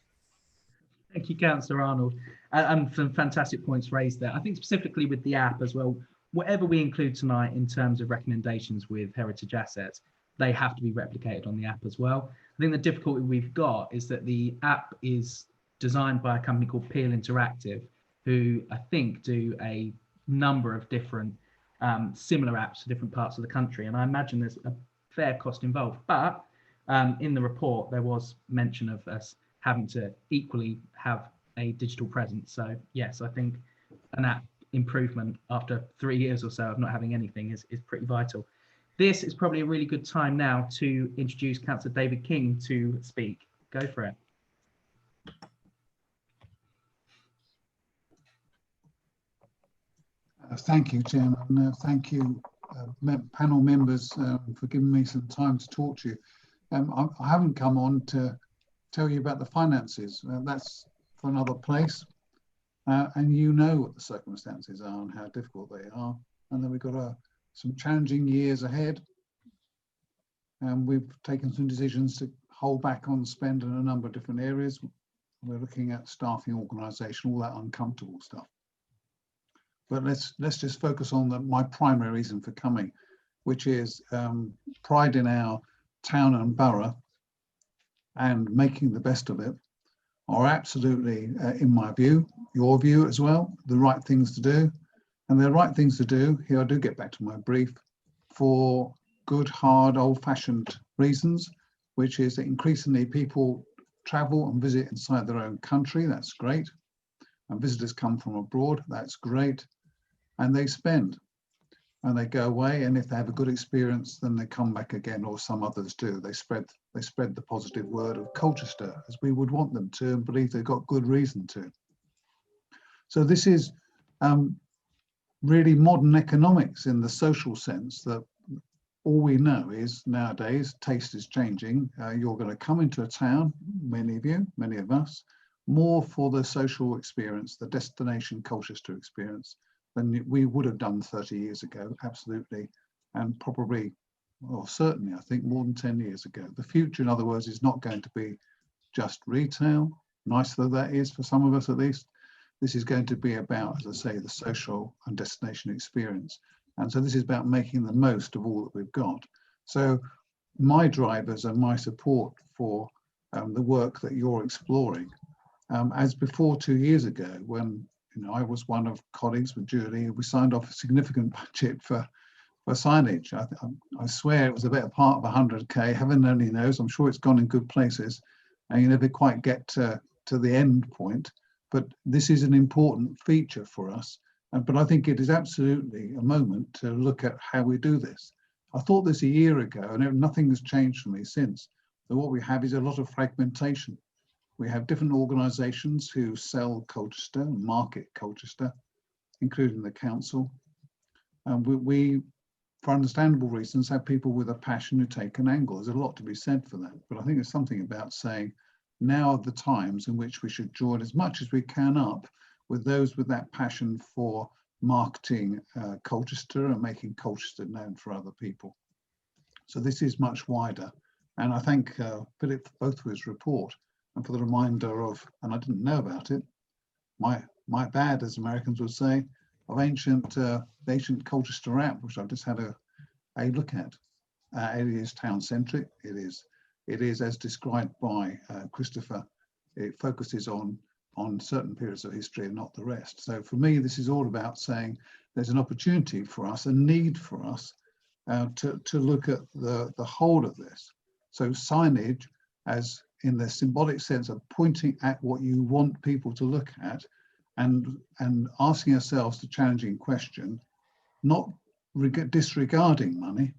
Thank you, Councillor Arnold, and some fantastic points raised there. I think specifically with the app as well, whatever we include tonight in terms of recommendations with heritage assets, they have to be replicated on the app as well. I think the difficulty we've got is that the app is designed by a company called Peel Interactive, who I think do a number of different similar apps for different parts of the country, and I imagine there's a fair cost involved. But in the report, there was mention of us having to equally have a digital presence. So yes, I think an app improvement after 3 years or so of not having anything is pretty vital. This is probably a really good time now to introduce Councillor David King to speak. Go for it. Thank you, Chairman. Thank you, panel members, for giving me some time to talk to you. I haven't come on to tell you about the finances. That's for another place. And you know what the circumstances are and how difficult they are. And then we've got some challenging years ahead. And we've taken some decisions to hold back on spend in a number of different areas. We're looking at staffing, organisation, all that uncomfortable stuff. But let's just focus on my primary reason for coming, which is pride in our town and borough and making the best of it are absolutely, in my view, your view as well, the right things to do. And the right things to do, here I do get back to my brief, for good, hard, old-fashioned reasons, which is that increasingly people travel and visit inside their own country. That's great. And visitors come from abroad. That's great. And they spend. And they go away, and if they have a good experience, then they come back again, or some others do. They spread the positive word of Colchester, as we would want them to, and believe they've got good reason to. So this is really modern economics in the social sense, that all we know is nowadays taste is changing. You're going to come into a town, many of you, many of us, more for the social experience, the destination Colchester experience, than we would have done 30 years ago, absolutely, and probably, well, certainly, I think more than 10 years ago. The future, in other words, is not going to be just retail, nice though that is for some of us at least. This is going to be about, as I say, the social and destination experience. And so this is about making the most of all that we've got. So my drivers and my support for the work that you're exploring, as before 2 years ago, when I was one of colleagues with Julie, we signed off a significant budget for signage. I swear it was a better part of 100k. Heaven only knows. I'm sure it's gone in good places, and you never quite get to the end point. But this is an important feature for us. But I think it is absolutely a moment to look at how we do this. I thought this a year ago, and nothing has changed for me since. So what we have is a lot of fragmentation. We have different organisations who sell Colchester, market Colchester, including the council. And we, for understandable reasons, have people with a passion who take an angle. There's a lot to be said for that. But I think there's something about saying now are the times in which we should join as much as we can up with those with that passion for marketing Colchester and making Colchester known for other people. So this is much wider. And I thank Philip both for his report and for the reminder of, and I didn't know about it, my bad, as Americans would say, of the ancient Colchester app, which I've just had a look at. It is town-centric. It is as described by Christopher. It focuses on certain periods of history and not the rest. So for me, this is all about saying there's an opportunity for us, a need for us to look at the whole of this. So signage, as in the symbolic sense of pointing at what you want people to look at, and asking ourselves the challenging question, not disregarding money,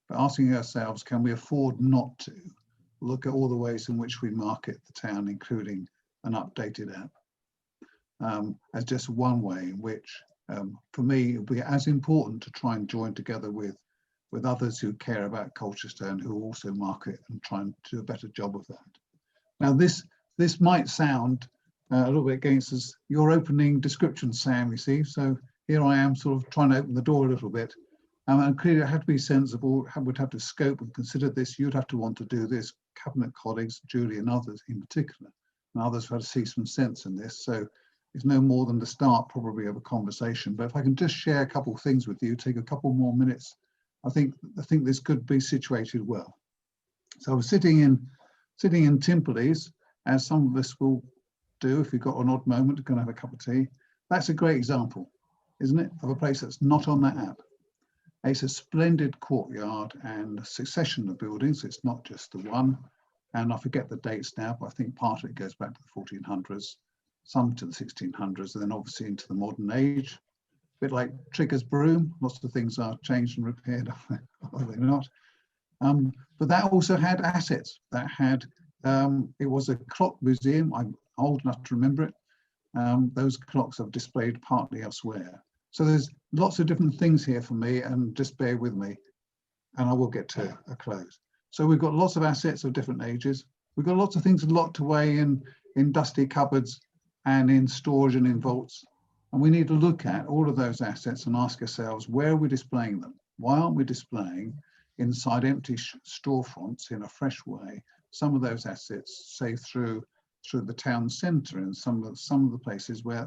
but asking ourselves, can we afford not to? look at all the ways in which we market the town, including an updated app, as just one way in which, for me, it would be as important to try and join together with others who care about Colchester and who also market and try and do a better job of that. Now, this might sound a little bit against us, your opening description, Sam, you see. So here I am sort of trying to open the door a little bit. And clearly it had to be sensible, would have to scope and consider this. You'd have to want to do this. Cabinet colleagues, Julie and others in particular, and others have had to see some sense in this. So it's no more than the start probably of a conversation. But if I can just share a couple of things with you, take a couple more minutes, I think this could be situated well. So I was sitting in Timperley's, as some of us will do if you've got an odd moment to go and have a cup of tea. That's a great example, isn't it, of a place that's not on that app. It's a splendid courtyard and a succession of buildings. It's not just the one. And I forget the dates now, but I think part of it goes back to the 1400s, some to the 1600s, and then obviously into the modern age. A bit like Trigger's broom, lots of things are changed and repaired, are they not? But that also had assets. That had, it was a clock museum. I'm old enough to remember it. Those clocks are displayed partly elsewhere. So there's lots of different things here for me, and just bear with me, and I will get to a close. So we've got lots of assets of different ages. We've got lots of things locked away in dusty cupboards and in storage and in vaults. And we need to look at all of those assets and ask ourselves, where are we displaying them? Why aren't we displaying inside empty storefronts in a fresh way some of those assets, say through the town centre and some of the places where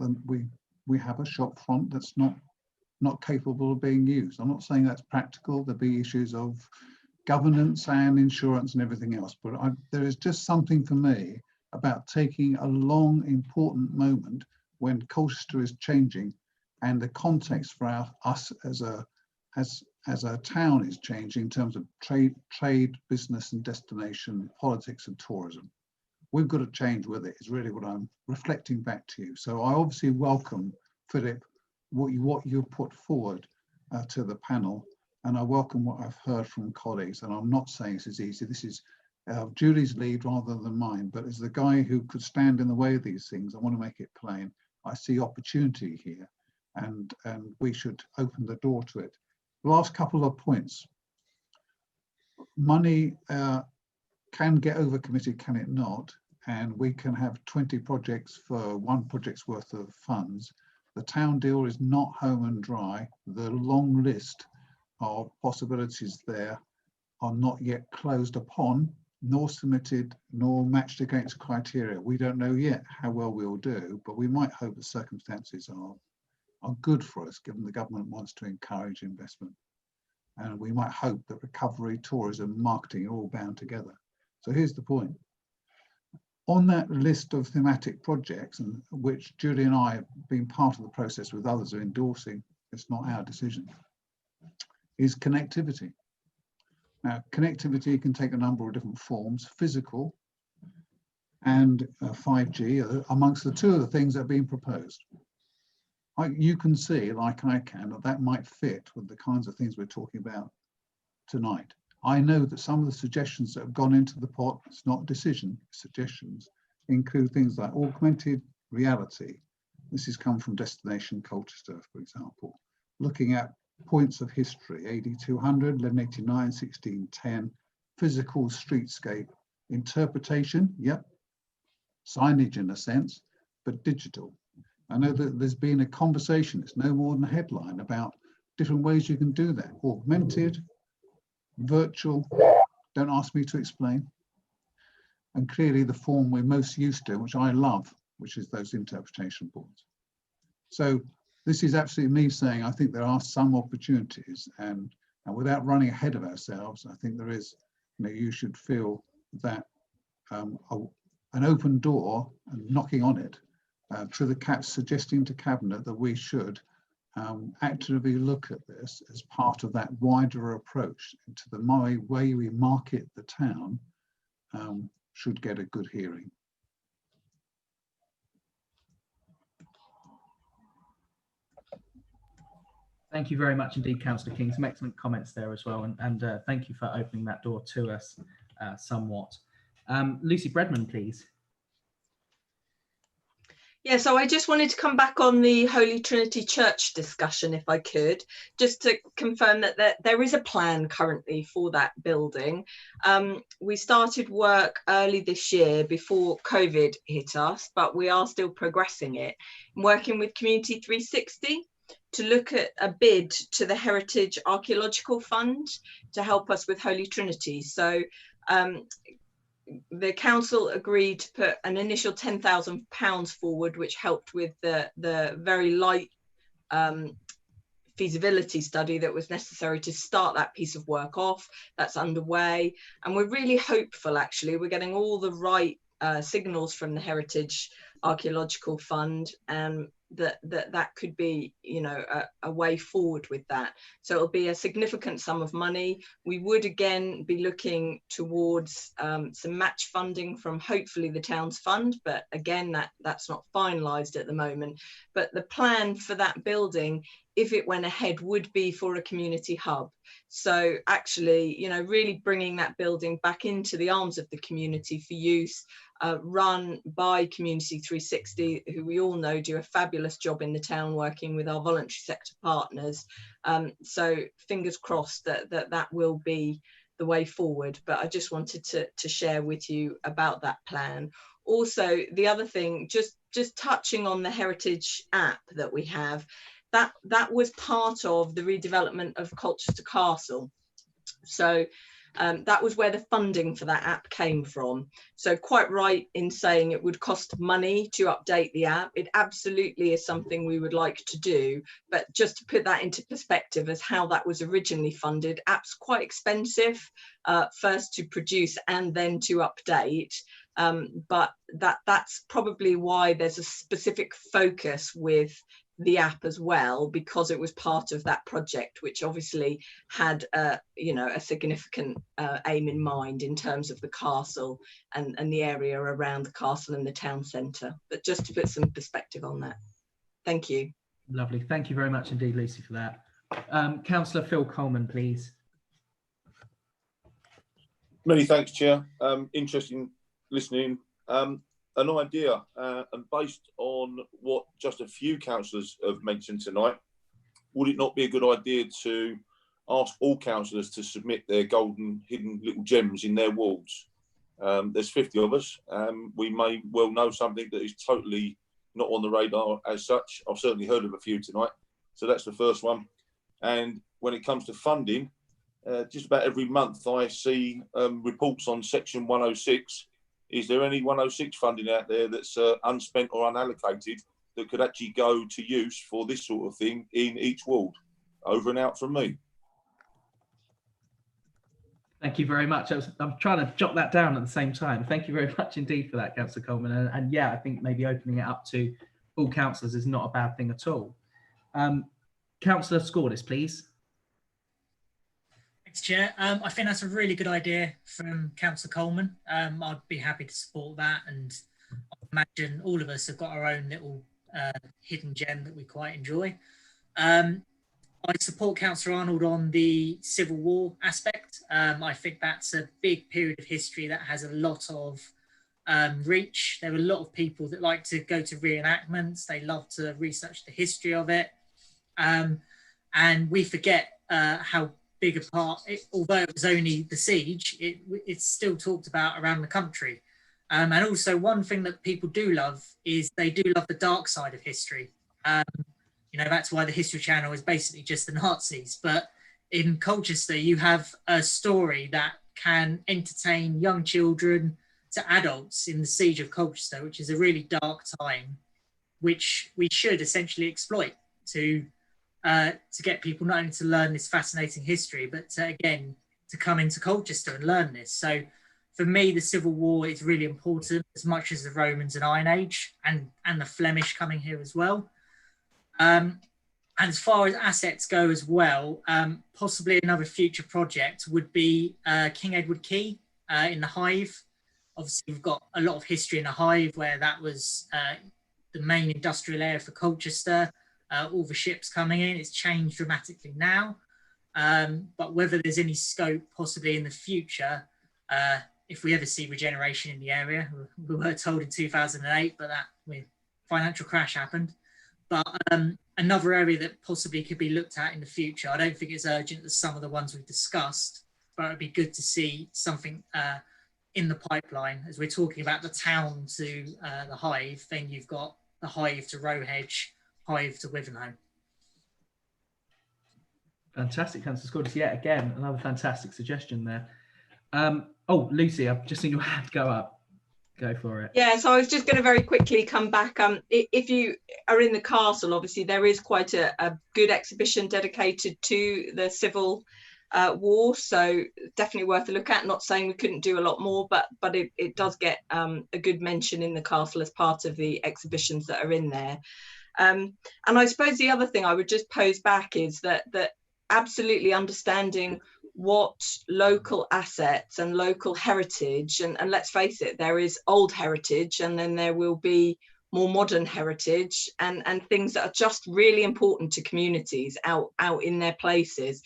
we have a shop front that's not capable of being used. I'm not saying that's practical. There'll be issues of governance and insurance and everything else, but there is just something for me about taking a long, important moment when Colchester is changing and the context for us as a town is changing in terms of trade, business and destination, politics and tourism. We've got to change with it, is really what I'm reflecting back to you. So I obviously welcome, Philip, what you put forward to the panel, and I welcome what I've heard from colleagues. And I'm not saying this is easy. This is Julie's lead rather than mine, but as the guy who could stand in the way of these things, I want to make it plain. I see opportunity here, and we should open the door to it. Last couple of points. Money can get overcommitted, can it not? And we can have 20 projects for one project's worth of funds. The town deal is not home and dry. The long list of possibilities there are not yet closed upon, nor submitted, nor matched against criteria. We don't know yet how well we'll do, but we might hope the circumstances are good for us, given the government wants to encourage investment. And we might hope that recovery, tourism, marketing are all bound together. So here's the point. On that list of thematic projects, and which Julie and I have been part of the process with others are endorsing, it's not our decision, is connectivity. Now, connectivity can take a number of different forms, physical and 5G are amongst the two of the things that are being proposed. You can see, like I can, that might fit with the kinds of things we're talking about tonight. I know that some of the suggestions that have gone into the pot, it's not decision, suggestions, include things like augmented reality. This has come from Destination Colchester, for example, looking at points of history, AD 200, 1189, 1610, physical streetscape, interpretation, yep, signage in a sense, but digital. I know that there's been a conversation, it's no more than a headline, about different ways you can do that, augmented, virtual, don't ask me to explain, and clearly the form we're most used to, which I love, which is those interpretation boards. So this is absolutely me saying I think there are some opportunities, and without running ahead of ourselves, I think there is, you should feel that an open door and knocking on it to the suggesting to Cabinet that we should actively look at this as part of that wider approach to the way we market the town should get a good hearing. Thank you very much indeed, Councillor King. Some excellent comments there as well, and thank you for opening that door to us somewhat. Lucy Bredman, please. Yeah, so I just wanted to come back on the Holy Trinity Church discussion, if I could, just to confirm that there is a plan currently for that building. We started work early this year before COVID hit us, but we are still progressing it. I'm working with Community 360 to look at a bid to the Heritage Archaeological Fund to help us with Holy Trinity. So the council agreed to put an initial £10,000 forward, which helped with the very light feasibility study that was necessary to start that piece of work off. That's underway, and we're really hopeful. Actually, we're getting all the right signals from the Heritage Archaeological Fund, and that could be, you know, a way forward with that. So it'll be a significant sum of money. We would again be looking towards some match funding from hopefully the town's fund, but again that's not finalised at the moment. But the plan for that building, if it went ahead, would be for a community hub. So actually, you know, really bringing that building back into the arms of the community for use, run by Community 360, who we all know do a fabulous job in the town working with our voluntary sector partners. So fingers crossed that will be the way forward. But I just wanted to share with you about that plan. Also, the other thing, just touching on the Heritage app that we have, that was part of the redevelopment of Colchester Castle. So that was where the funding for that app came from. So quite right in saying it would cost money to update the app. It absolutely is something we would like to do, but just to put that into perspective as how that was originally funded, app's quite expensive, first to produce and then to update. But that's probably why there's a specific focus with the app as well, because it was part of that project, which obviously had you know, a significant aim in mind in terms of the castle and the area around the castle and the town centre. But just to put some perspective on that. Thank you. Lovely. Thank you very much indeed, Lucy, for that. Councillor Phil Coleman, please. Many thanks, Chair. Interesting listening. An idea, and based on what just a few councillors have mentioned tonight, would it not be a good idea to ask all councillors to submit their golden hidden little gems in their wards? There's 50 of us. We may well know something that is totally not on the radar as such. I've certainly heard of a few tonight. So that's the first one. And when it comes to funding, just about every month I see reports on section 106. Is there any 106 funding out there that's unspent or unallocated that could actually go to use for this sort of thing in each ward? Over and out from me. Thank you very much. I'm trying to jot that down at the same time. Thank you very much indeed for that, Councillor Coleman. And yeah, I think maybe opening it up to all councillors is not a bad thing at all. Councillor Scorless, please. Thanks, Chair. I think that's a really good idea from Councillor Coleman. I'd be happy to support that, and I imagine all of us have got our own little hidden gem that we quite enjoy. I support Councillor Arnold on the Civil War aspect. I think that's a big period of history that has a lot of reach. There are a lot of people that like to go to reenactments. They love to research the history of it. And we forget how big a part, although it was only the siege, it's still talked about around the country. And also one thing that people do love is they do love the dark side of history. You know, that's why the History Channel is basically just the Nazis. But in Colchester, you have a story that can entertain young children to adults in the siege of Colchester, which is a really dark time, which we should essentially exploit to get people not only to learn this fascinating history, but again, to come into Colchester and learn this. So for me, the Civil War is really important, as much as the Romans and Iron Age and the Flemish coming here as well. And as far as assets go as well, possibly another future project would be King Edward Quay in the Hive. Obviously, we've got a lot of history in the Hive, where that was the main industrial area for Colchester. All the ships coming in, it's changed dramatically now. But whether there's any scope possibly in the future, if we ever see regeneration in the area. We were told in 2008, but that financial crash happened. But another area that possibly could be looked at in the future, I don't think it's urgent as some of the ones we've discussed, but it'd be good to see something in the pipeline. As we're talking about the town to the Hive, then you've got the Hive to Rowhedge, Hive to Wivenhoe. Fantastic, Councillor Scottis. Yeah, again, another fantastic suggestion there. Oh, Lucy, I've just seen your hand go up. Go for it. Yeah, so I was just going to very quickly come back. If you are in the castle, obviously there is quite a good exhibition dedicated to the Civil War, so definitely worth a look at. Not saying we couldn't do a lot more, but it does get a good mention in the castle as part of the exhibitions that are in there. And I suppose the other thing I would just pose back is that absolutely understanding what local assets and local heritage, and let's face it, there is old heritage and then there will be more modern heritage and things that are just really important to communities out in their places.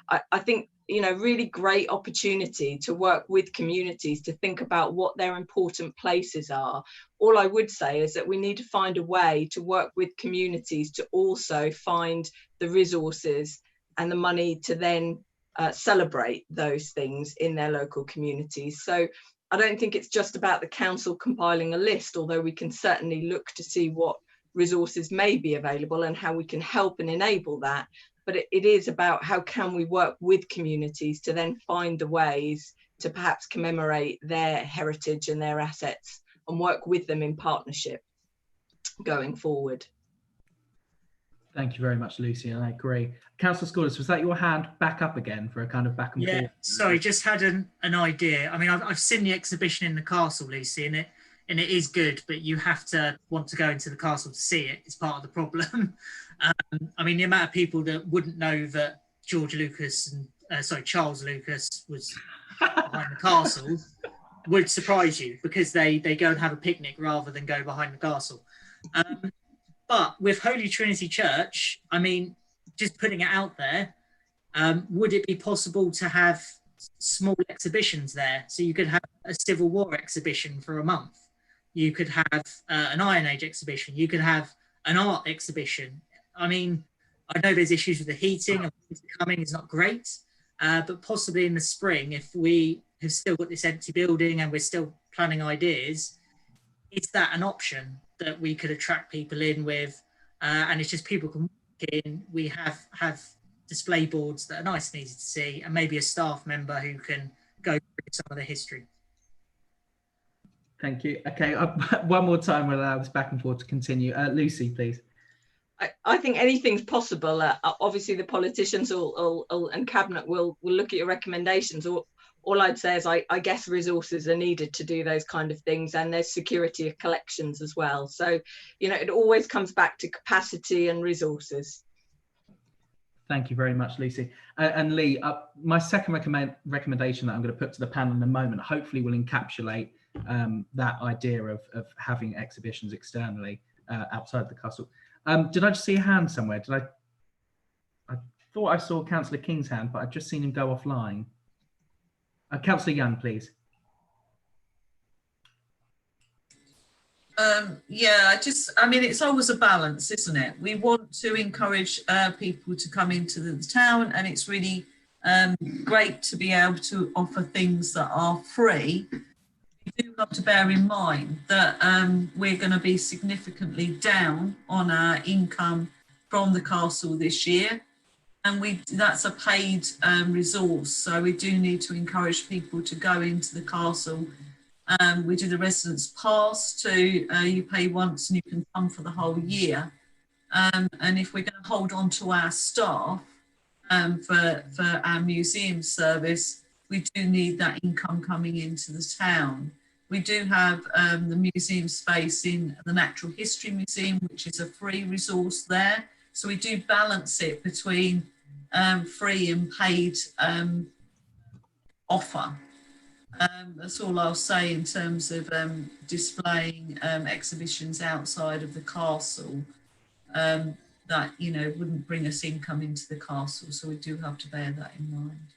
I think, you know, really great opportunity to work with communities to think about what their important places are. All I would say is that we need to find a way to work with communities to also find the resources and the money to then celebrate those things in their local communities. So I don't think it's just about the council compiling a list, although we can certainly look to see what resources may be available and how we can help and enable that. But it is about how can we work with communities to then find the ways to perhaps commemorate their heritage and their assets and work with them in partnership going forward. Thank you very much, Lucy, and I agree. Councillor Scottis, was that your hand back up again for a kind of back and forth? Yeah, sorry, just had an idea. I mean, I've seen the exhibition in the castle, Lucy, and it is good, but you have to want to go into the castle to see it. It's part of the problem. I mean, the amount of people that wouldn't know that Charles Lucas was behind the castle would surprise you, because they go and have a picnic rather than go behind the castle. But with Holy Trinity Church, I mean, just putting it out there, would it be possible to have small exhibitions there? So you could have a Civil War exhibition for a month. You could have an Iron Age exhibition. You could have an art exhibition. I mean, I know there's issues with the heating and coming is not great, but possibly in the spring, if we have still got this empty building and we're still planning ideas, is that an option that we could attract people in with? And it's just people can walk in. We have display boards that are nice and easy to see, and maybe a staff member who can go through some of the history. Thank you. Okay, one more time we'll allow this back and forth to continue. Lucy, please. I think anything's possible. Obviously, the politicians and cabinet will look at your recommendations. All I'd say is I guess resources are needed to do those kind of things, and there's security of collections as well. So, you know, it always comes back to capacity and resources. Thank you very much, Lucy. And Lee, my second recommendation that I'm going to put to the panel in a moment hopefully will encapsulate that idea of having exhibitions externally outside the castle. Did I just see a hand somewhere? I thought I saw Councillor King's hand, but I've just seen him go offline. Councillor Young, please. Yeah, I mean, it's always a balance, isn't it? We want to encourage people to come into the town, and it's really great to be able to offer things that are free. We do have to bear in mind that we're going to be significantly down on our income from the castle this year, and that's a paid resource, so we do need to encourage people to go into the castle. We do the residence pass you pay once and you can come for the whole year. And if we're going to hold on to our staff for our museum service, we do need that income coming into the town. We do have the museum space in the Natural History Museum, which is a free resource there. So we do balance it between free and paid offer. That's all I'll say in terms of displaying exhibitions outside of the castle that, you know, wouldn't bring us income into the castle. So we do have to bear that in mind.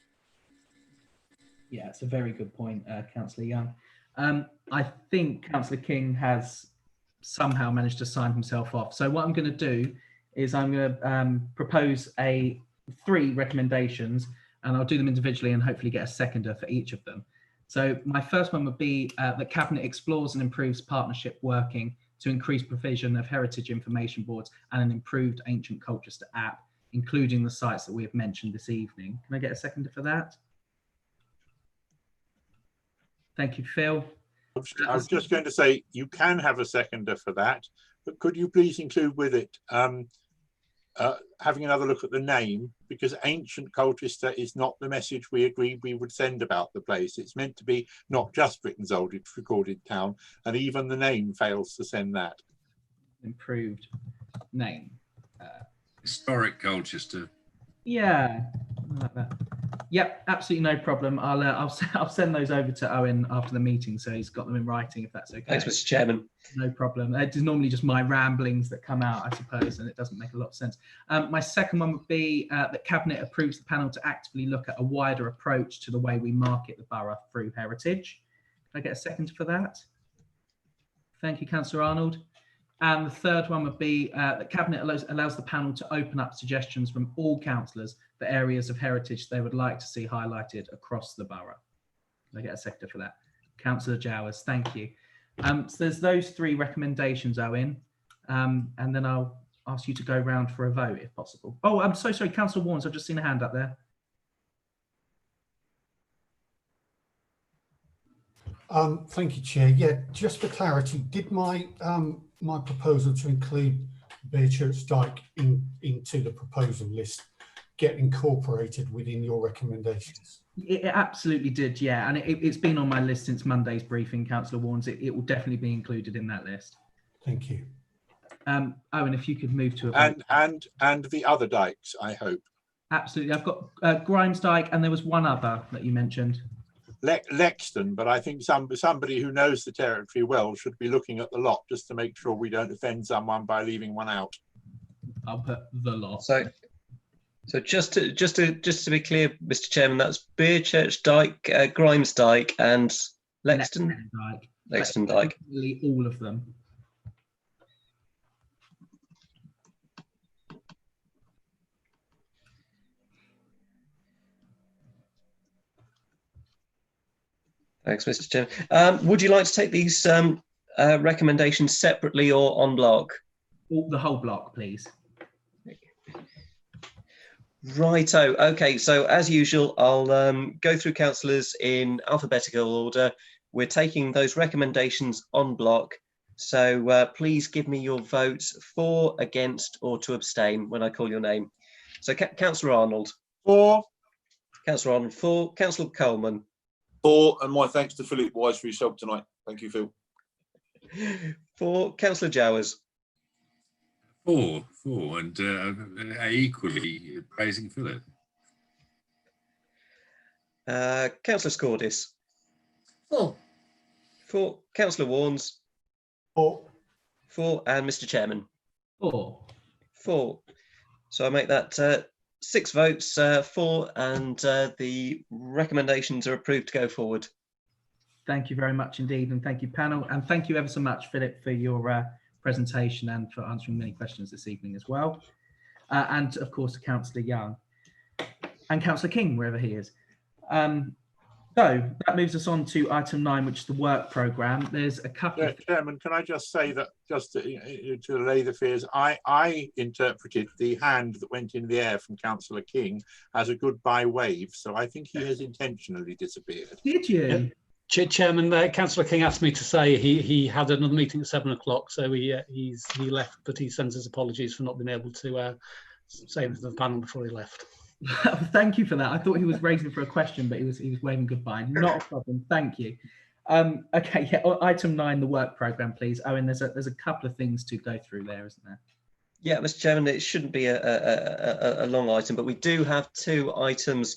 Yeah, it's a very good point, Councillor Young. I think Councillor King has somehow managed to sign himself off. So what I'm going to do is I'm going to propose 3 recommendations, and I'll do them individually and hopefully get a seconder for each of them. So my first one would be that Cabinet explores and improves partnership working to increase provision of heritage information boards and an improved ancient cultures to app, including the sites that we have mentioned this evening. Can I get a seconder for that? Thank you, Phil. I was just going to say, you can have a seconder for that, but could you please include with it having another look at the name, because ancient Colchester is not the message we agreed we would send about the place. It's meant to be not just Britain's oldest recorded town, and even the name fails to send that. Improved name. Historic Colchester. Yeah, I like that. Yep, absolutely no problem. I'll send those over to Owen after the meeting, so he's got them in writing, if that's okay. Thanks, Mr. Chairman. No problem. It is normally just my ramblings that come out, I suppose, and it doesn't make a lot of sense. My second one would be that Cabinet approves the panel to actively look at a wider approach to the way we market the borough through heritage. Can I get a second for that? Thank you, Councillor Arnold. And the third one would be that Cabinet allows the panel to open up suggestions from all councillors for areas of heritage they would like to see highlighted across the borough. Can I get a seconder for that? Councillor Jowers, thank you. So there's those 3 recommendations, Owen, and then I'll ask you to go round for a vote if possible. Oh, I'm so sorry, Councillor Warnes, I've just seen a hand up there. Thank you, Chair. Yeah, just for clarity, did my my proposal to include Beerchurch Dyke into the proposal list get incorporated within your recommendations? It absolutely did, yeah, and it's been on my list since Monday's briefing, Councillor Warnes. It will definitely be included in that list. Thank you. Owen, if you could move to a vote. And the other dykes, I hope. Absolutely, I've got Grimes Dyke, and there was one other that you mentioned. Lexton, but I think somebody who knows the territory well should be looking at the lot just to make sure we don't offend someone by leaving one out. I'll put the lot. So just to be clear, Mr. Chairman, that's Beerchurch Dyke, Grimes Dyke, and Lexton Dyke. Lexton Dyke. All of them. Thanks, Mr. Chairman. Would you like to take these recommendations separately or en bloc? The whole block, please. Righto. Okay, so as usual, I'll go through councillors in alphabetical order. We're taking those recommendations en bloc. So please give me your votes for, against, or to abstain when I call your name. So Councillor Arnold. For. Councillor Arnold, for. Councillor Coleman. For, and my thanks to Philip Wise for his help tonight. Thank you, Phil. For. Councillor Jowers. For, and equally praising Philip. Councillor Scordis. For. For. Councillor Warnes. For, and Mr. Chairman. For. So I make that 6 votes for, and the recommendations are approved to go forward. Thank you very much indeed, and thank you, panel, and thank you ever so much, Philip, for your presentation and for answering many questions this evening as well. And of course, to Councillor Young and Councillor King, wherever he is. So that moves us on to item 9, which is the work programme. There's a couple of... Chairman, can I just say that, just to allay the fears, I interpreted the hand that went in the air from Councillor King as a goodbye wave, so I think he has intentionally disappeared. Did you? Yeah. Chairman, Councillor King asked me to say he had another meeting at 7 o'clock, so he left, but he sends his apologies for not being able to say anything to the panel before he left. Thank you for that. I thought he was raising for a question, but he was waving goodbye. Not a problem. Thank you. Okay, yeah. Item 9, the work programme, please. Owen, there's a couple of things to go through there, isn't there? Yeah, Mr. Chairman, it shouldn't be a long item, but we do have 2 items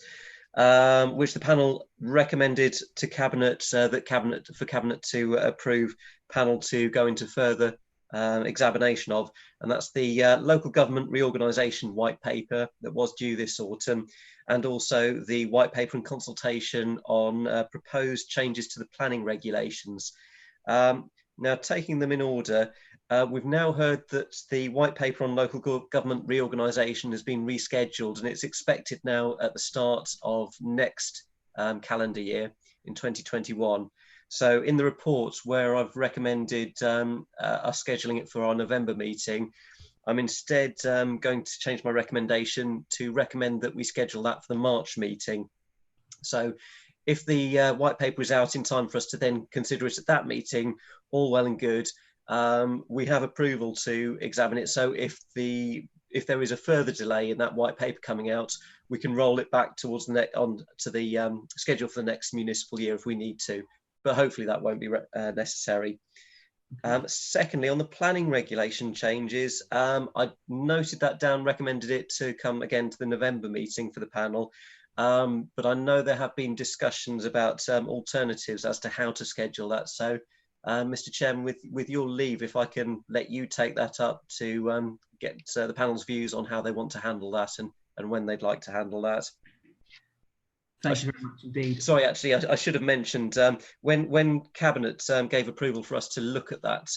which the panel recommended to Cabinet for Cabinet to approve, panel to go into further examination of, and that's the local government reorganisation white paper that was due this autumn, and also the white paper and consultation on proposed changes to the planning regulations. Now, taking them in order, we've now heard that the white paper on local government reorganisation has been rescheduled, and it's expected now at the start of next calendar year in 2021. So in the report where I've recommended us scheduling it for our November meeting, I'm instead going to change my recommendation to recommend that we schedule that for the March meeting. So if the white paper is out in time for us to then consider it at that meeting, all well and good. We have approval to examine it. So if there is a further delay in that white paper coming out, we can roll it back towards the schedule for the next municipal year if we need to. But hopefully that won't be necessary. Secondly, on the planning regulation changes, I noted that down, recommended it to come again to the November meeting for the panel. But I know there have been discussions about alternatives as to how to schedule that. So, Mr. Chairman, with your leave, if I can let you take that up to get the panel's views on how they want to handle that and when they'd like to handle that. Thank you very much indeed. Sorry, actually, I should have mentioned when Cabinet gave approval for us to look at that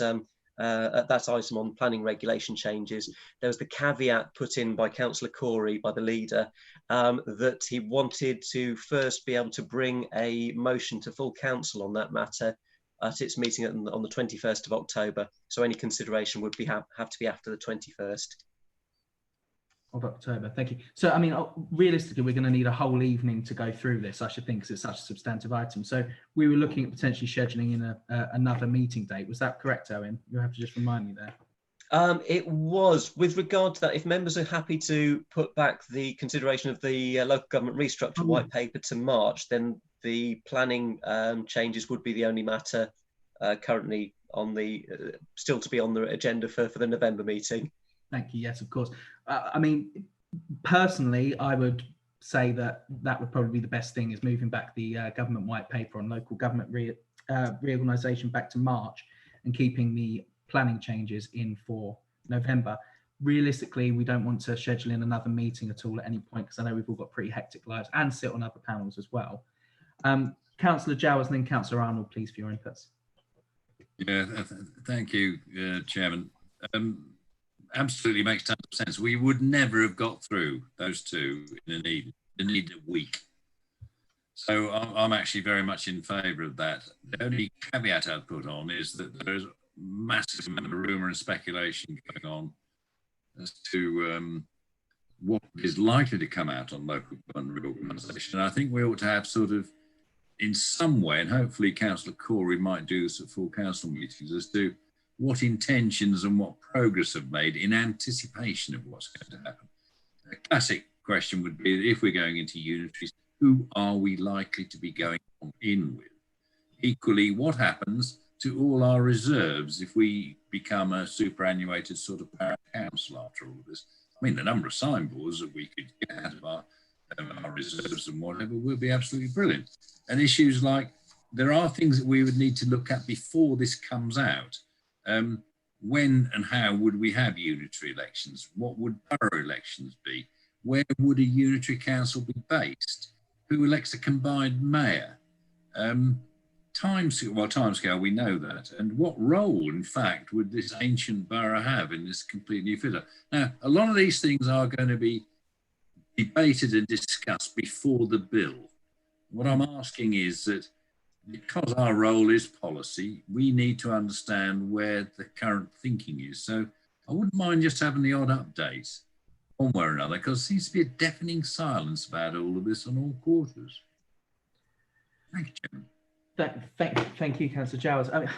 item on planning regulation changes, there was the caveat put in by Councillor Corey, by the leader, that he wanted to first be able to bring a motion to full council on that matter at its meeting on the 21st of October. So any consideration would have to be after the 21st. Of October. Thank you. So, I mean, realistically, we're going to need a whole evening to go through this, I should think, because it's such a substantive item. So we were looking at potentially scheduling in another meeting date. Was that correct, Owen? You'll have to just remind me there. It was. With regard to that, if members are happy to put back the consideration of the local government restructure white paper to March, then the planning changes would be the only matter currently on the still to be on the agenda for the November meeting. Thank you. Yes, of course. I mean, personally, I would say that would probably be the best thing, is moving back the government white paper on local government reorganisation back to March and keeping the planning changes in for November. Realistically, we don't want to schedule in another meeting at all at any point, because I know we've all got pretty hectic lives and sit on other panels as well. Councillor Jowers and then Councillor Arnold, please, for your inputs. Yeah, thank you, Chairman. Absolutely makes tons of sense. We would never have got through those two in a week. So I'm actually very much in favour of that. The only caveat I'd put on is that there's a massive amount of rumour and speculation going on as to what is likely to come out on local government reorganisation. And I think we ought to have sort of, in some way, and hopefully Councillor Corey might do this at full council meetings, as to what intentions and what progress have made in anticipation of what's going to happen. A classic question would be, if we're going into unitaries, who are we likely to be going in with? Equally, what happens to all our reserves if we become a superannuated sort of parish council after all this? I mean, the number of signboards that we could get out of our reserves and whatever would be absolutely brilliant. And issues like, there are things that we would need to look at before this comes out. When and how would we have unitary elections? What would borough elections be? Where would a unitary council be based? Who elects a combined mayor? Timescale, we know that. And what role, in fact, would this ancient borough have in this complete new fit-up? Now, a lot of these things are going to be debated and discussed before the bill. What I'm asking is that, because our role is policy, we need to understand where the current thinking is. So I wouldn't mind just having the odd update one way or another, because there seems to be a deafening silence about all of this on all quarters. Thank you, Chairman. Thank you, Councillor Jowers. I mean,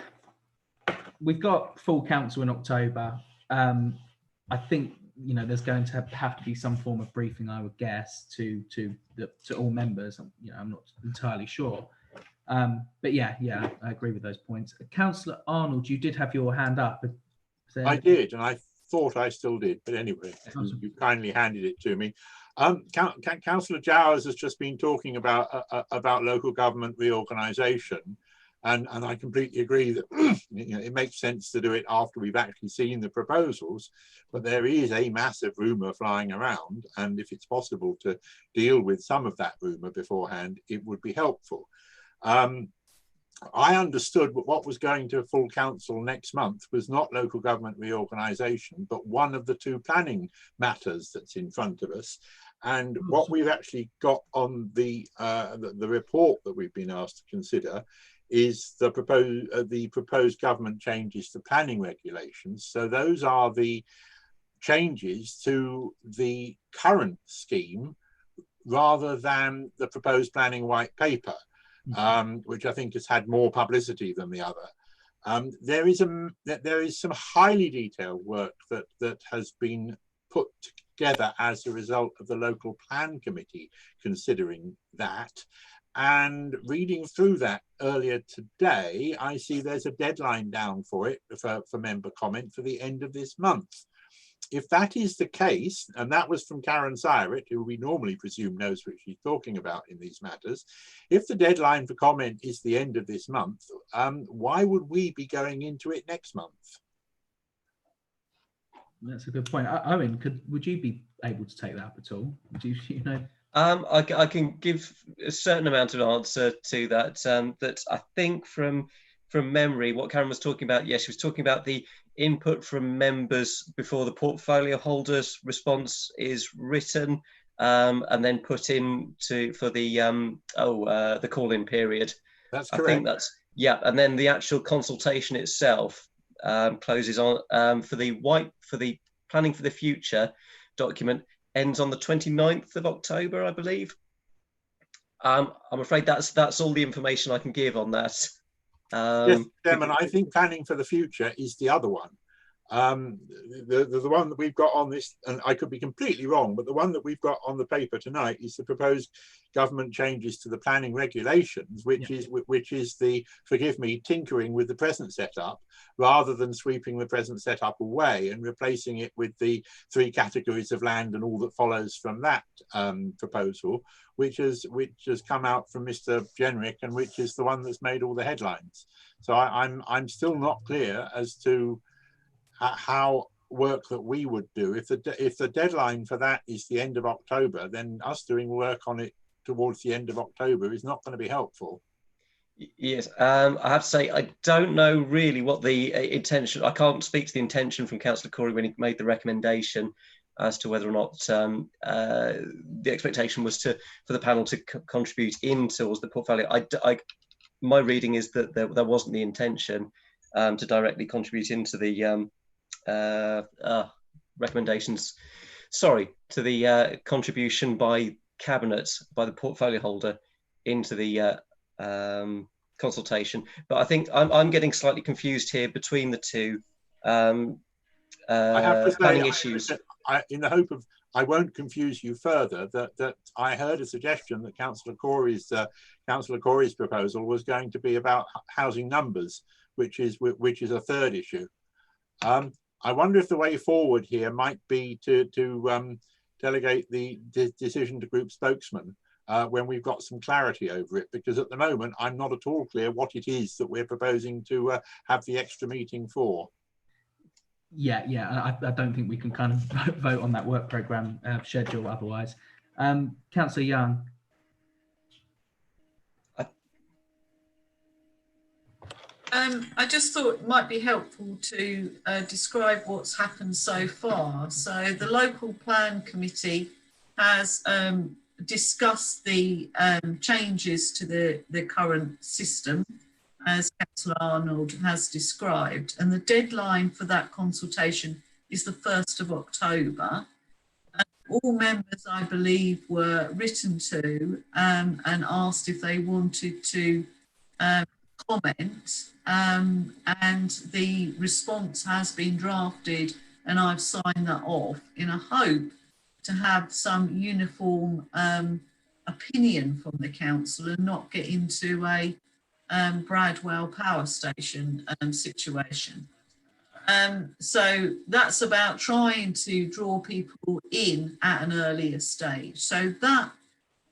we've got full council in October. I think, you know, there's going to have to be some form of briefing, I would guess, to all members. You know, I'm not entirely sure. But yeah, I agree with those points. Councillor Arnold, you did have your hand up. I did, and I thought I still did, but anyway, you kindly handed it to me. Councillor Jowers has just been talking about local government reorganisation, And I completely agree that it makes sense to do it after we've actually seen the proposals, but there is a massive rumour flying around, and if it's possible to deal with some of that rumour beforehand, it would be helpful. I understood what was going to full council next month was not local government reorganisation, but one of the two planning matters that's in front of us. And what we've actually got on the report that we've been asked to consider is the proposed government changes to planning regulations. So those are the changes to the current scheme rather than the proposed planning white paper, which I think has had more publicity than the other. There is some highly detailed work that has been put together as a result of the local plan committee considering that. And reading through that earlier today, I see there's a deadline down for it for member comment for the end of this month. If that is the case, and that was from Karen Syret, who we normally presume knows what she's talking about in these matters, if the deadline for comment is the end of this month, why would we be going into it next month? That's a good point. Owen, would you be able to take that up at all? Do you know? I can give a certain amount of answer to that. That I think from memory, what Karen was talking about, yes, she was talking about the input from members before the portfolio holders' response is written and then put in for the call-in period. That's correct. I think that's, yeah, and then the actual consultation itself closes on for the planning for the future document ends on the 29th of October, I believe. I'm afraid that's all the information I can give on that. Yes, Chairman, I think planning for the future is the other one. The one that we've got on this, and I could be completely wrong, but the one that we've got on the paper tonight is the proposed government changes to the planning regulations, which is the, forgive me, tinkering with the present setup rather than sweeping the present setup away and replacing it with the 3 categories of land and all that follows from that proposal, which has come out from Mr. Jenrick and which is the one that's made all the headlines. So I'm still not clear as to how work that we would do. If the deadline for that is the end of October, then us doing work on it towards the end of October is not going to be helpful. Yes, I have to say I don't know really what the intention. I can't speak to the intention from Councillor Corey when he made the recommendation as to whether or not the expectation was for the panel to contribute in towards the portfolio. My reading is that there wasn't the intention to directly contribute into the recommendations. Sorry, to the contribution by Cabinet, by the portfolio holder into the consultation. But I think I'm getting slightly confused here between the two I have to say, planning issues. In the hope of I won't confuse you further, that I heard a suggestion that Councillor Corey's proposal was going to be about housing numbers, which is a third issue. I wonder if the way forward here might be to delegate the decision to group spokesman when we've got some clarity over it, because at the moment I'm not at all clear what it is that we're proposing to have the extra meeting for. Yeah, I don't think we can kind of vote on that work programme schedule otherwise. Councillor Young. I just thought it might be helpful to describe what's happened so far. So the local plan committee has discussed the changes to the current system, as Councillor Arnold has described, and the deadline for that consultation is the 1st of October. All members, I believe, were written to and asked if they wanted to comment, and the response has been drafted and I've signed that off in a hope to have some uniform opinion from the council and not get into a Bradwell power station situation. So that's about trying to draw people in at an earlier stage. So that,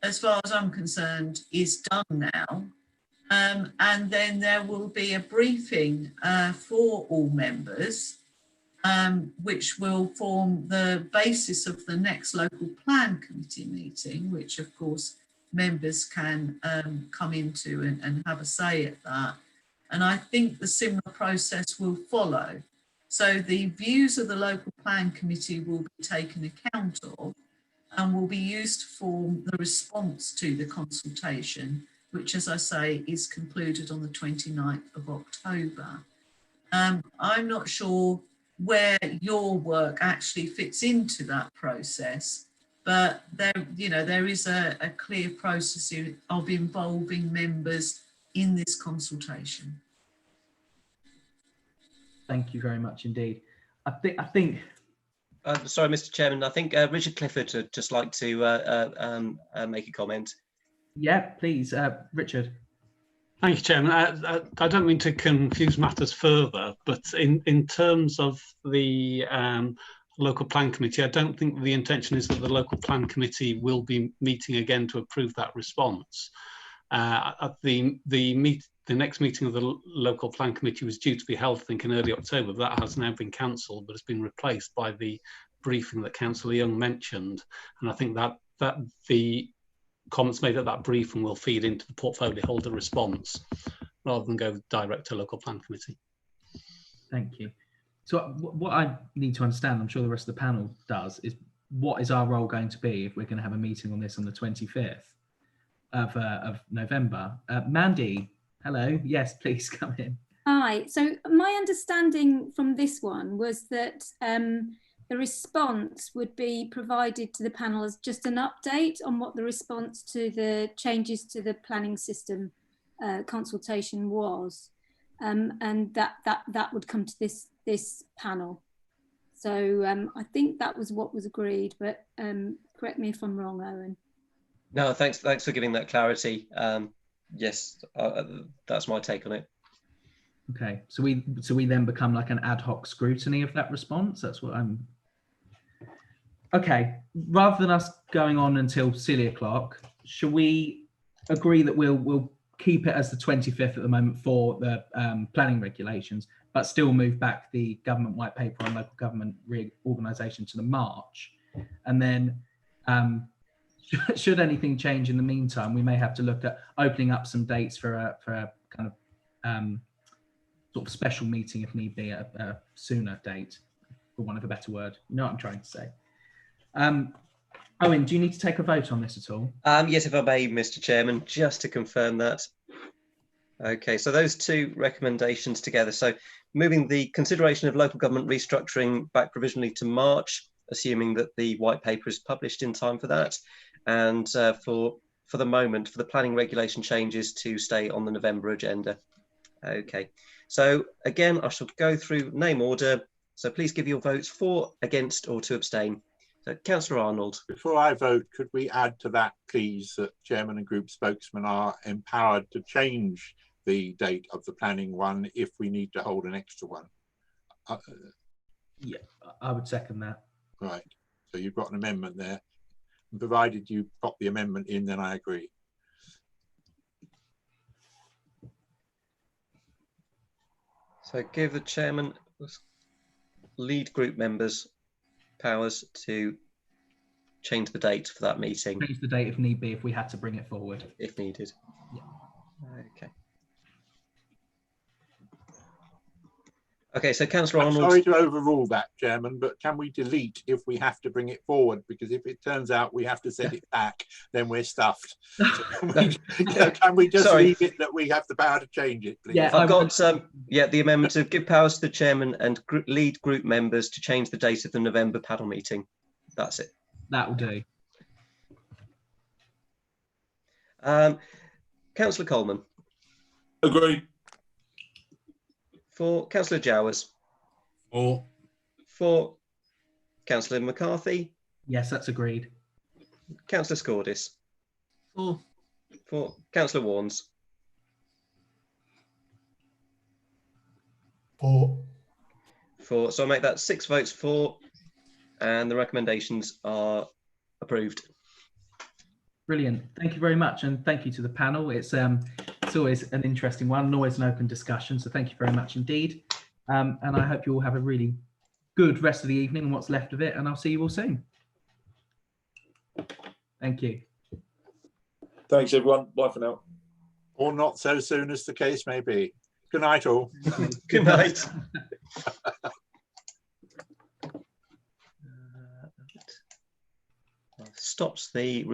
as far as I'm concerned, is done now. And then there will be a briefing for all members, which will form the basis of the next local plan committee meeting, which of course members can come into and have a say at that. And I think the similar process will follow. So the views of the local plan committee will be taken account of and will be used to form the response to the consultation, which, as I say, is concluded on the 29th of October. I'm not sure where your work actually fits into that process, but there is a clear process of involving members in this consultation. Thank you very much indeed. I think. Sorry, Mr. Chairman. I think Richard Clifford would just like to make a comment. Yeah, please, Richard. Thank you, Chairman. I don't mean to confuse matters further, but in terms of the local plan committee, I don't think the intention is that the local plan committee will be meeting again to approve that response. The next meeting of the local plan committee was due to be held, I think, in early October. That has now been cancelled, but has been replaced by the briefing that Councillor Young mentioned. And I think that the comments made at that briefing will feed into the portfolio holder response rather than go direct to local plan committee. Thank you. So what I need to understand, I'm sure the rest of the panel does, is what is our role going to be if we're going to have a meeting on this on the 25th of November? Mandy, hello. Yes, please come in. Hi. So my understanding from this one was that the response would be provided to the panel as just an update on what the response to the changes to the planning system consultation was, and that would come to this panel. So I think that was what was agreed, but correct me if I'm wrong, Owen. No, thanks for giving that clarity. Yes, that's my take on it. Okay, so we then become like an ad hoc scrutiny of that response. That's what I'm. Okay, rather than us going on until silly o'clock, should we agree that we'll keep it as the 25th at the moment for the planning regulations, but still move back the government white paper on local government reorganisation to the March, and then should anything change in the meantime, we may have to look at opening up some dates for a kind of sort of special meeting if need be, a sooner date, for want of a better word. You know what I'm trying to say. Owen, do you need to take a vote on this at all? Yes, if I may, Mr. Chairman, just to confirm that. Okay, so those two recommendations together. So moving the consideration of local government restructuring back provisionally to March, assuming that the white paper is published in time for that, and for the moment, for the planning regulation changes to stay on the November agenda. Okay, so again, I shall go through name order. So please give your votes for, against, or to abstain. So Councillor Arnold. Before I vote, could we add to that, please, that Chairman and Group Spokesman are empowered to change the date of the planning one if we need to hold an extra one? Yeah, I would second that. Right, so you've got an amendment there. And provided you pop the amendment in, then I agree. So give the chairman, lead group members powers to change the date for that meeting. Change the date if need be, if we had to bring it forward. If needed. Yeah. Okay. Okay, so Councillor I'm Arnold. sorry to overrule that, Chairman, but can we delete if we have to bring it forward? Because if it turns out we have to set it back, then we're stuffed. So can we just leave it that we have the power to change it, please? Yeah, I've got the amendment to give powers to the chairman and lead group members to change the date of the November panel meeting. That's it. That will do. Councillor Coleman. Agree. For Councillor Jowers. For Councillor McCarthy. Yes, that's agreed. Councillor Scordis. For Councillor Warnes. For, so I make that 6 votes for, and the recommendations are approved. Brilliant. Thank you very much, and thank you to the panel. It's It's always an interesting one and always an open discussion. So thank you very much indeed. And I hope you all have a really good rest of the evening and what's left of it. And I'll see you all soon. Thank you. Thanks, everyone. Bye for now. Or not so soon as the case may be. Good night, all. Good night. Stops the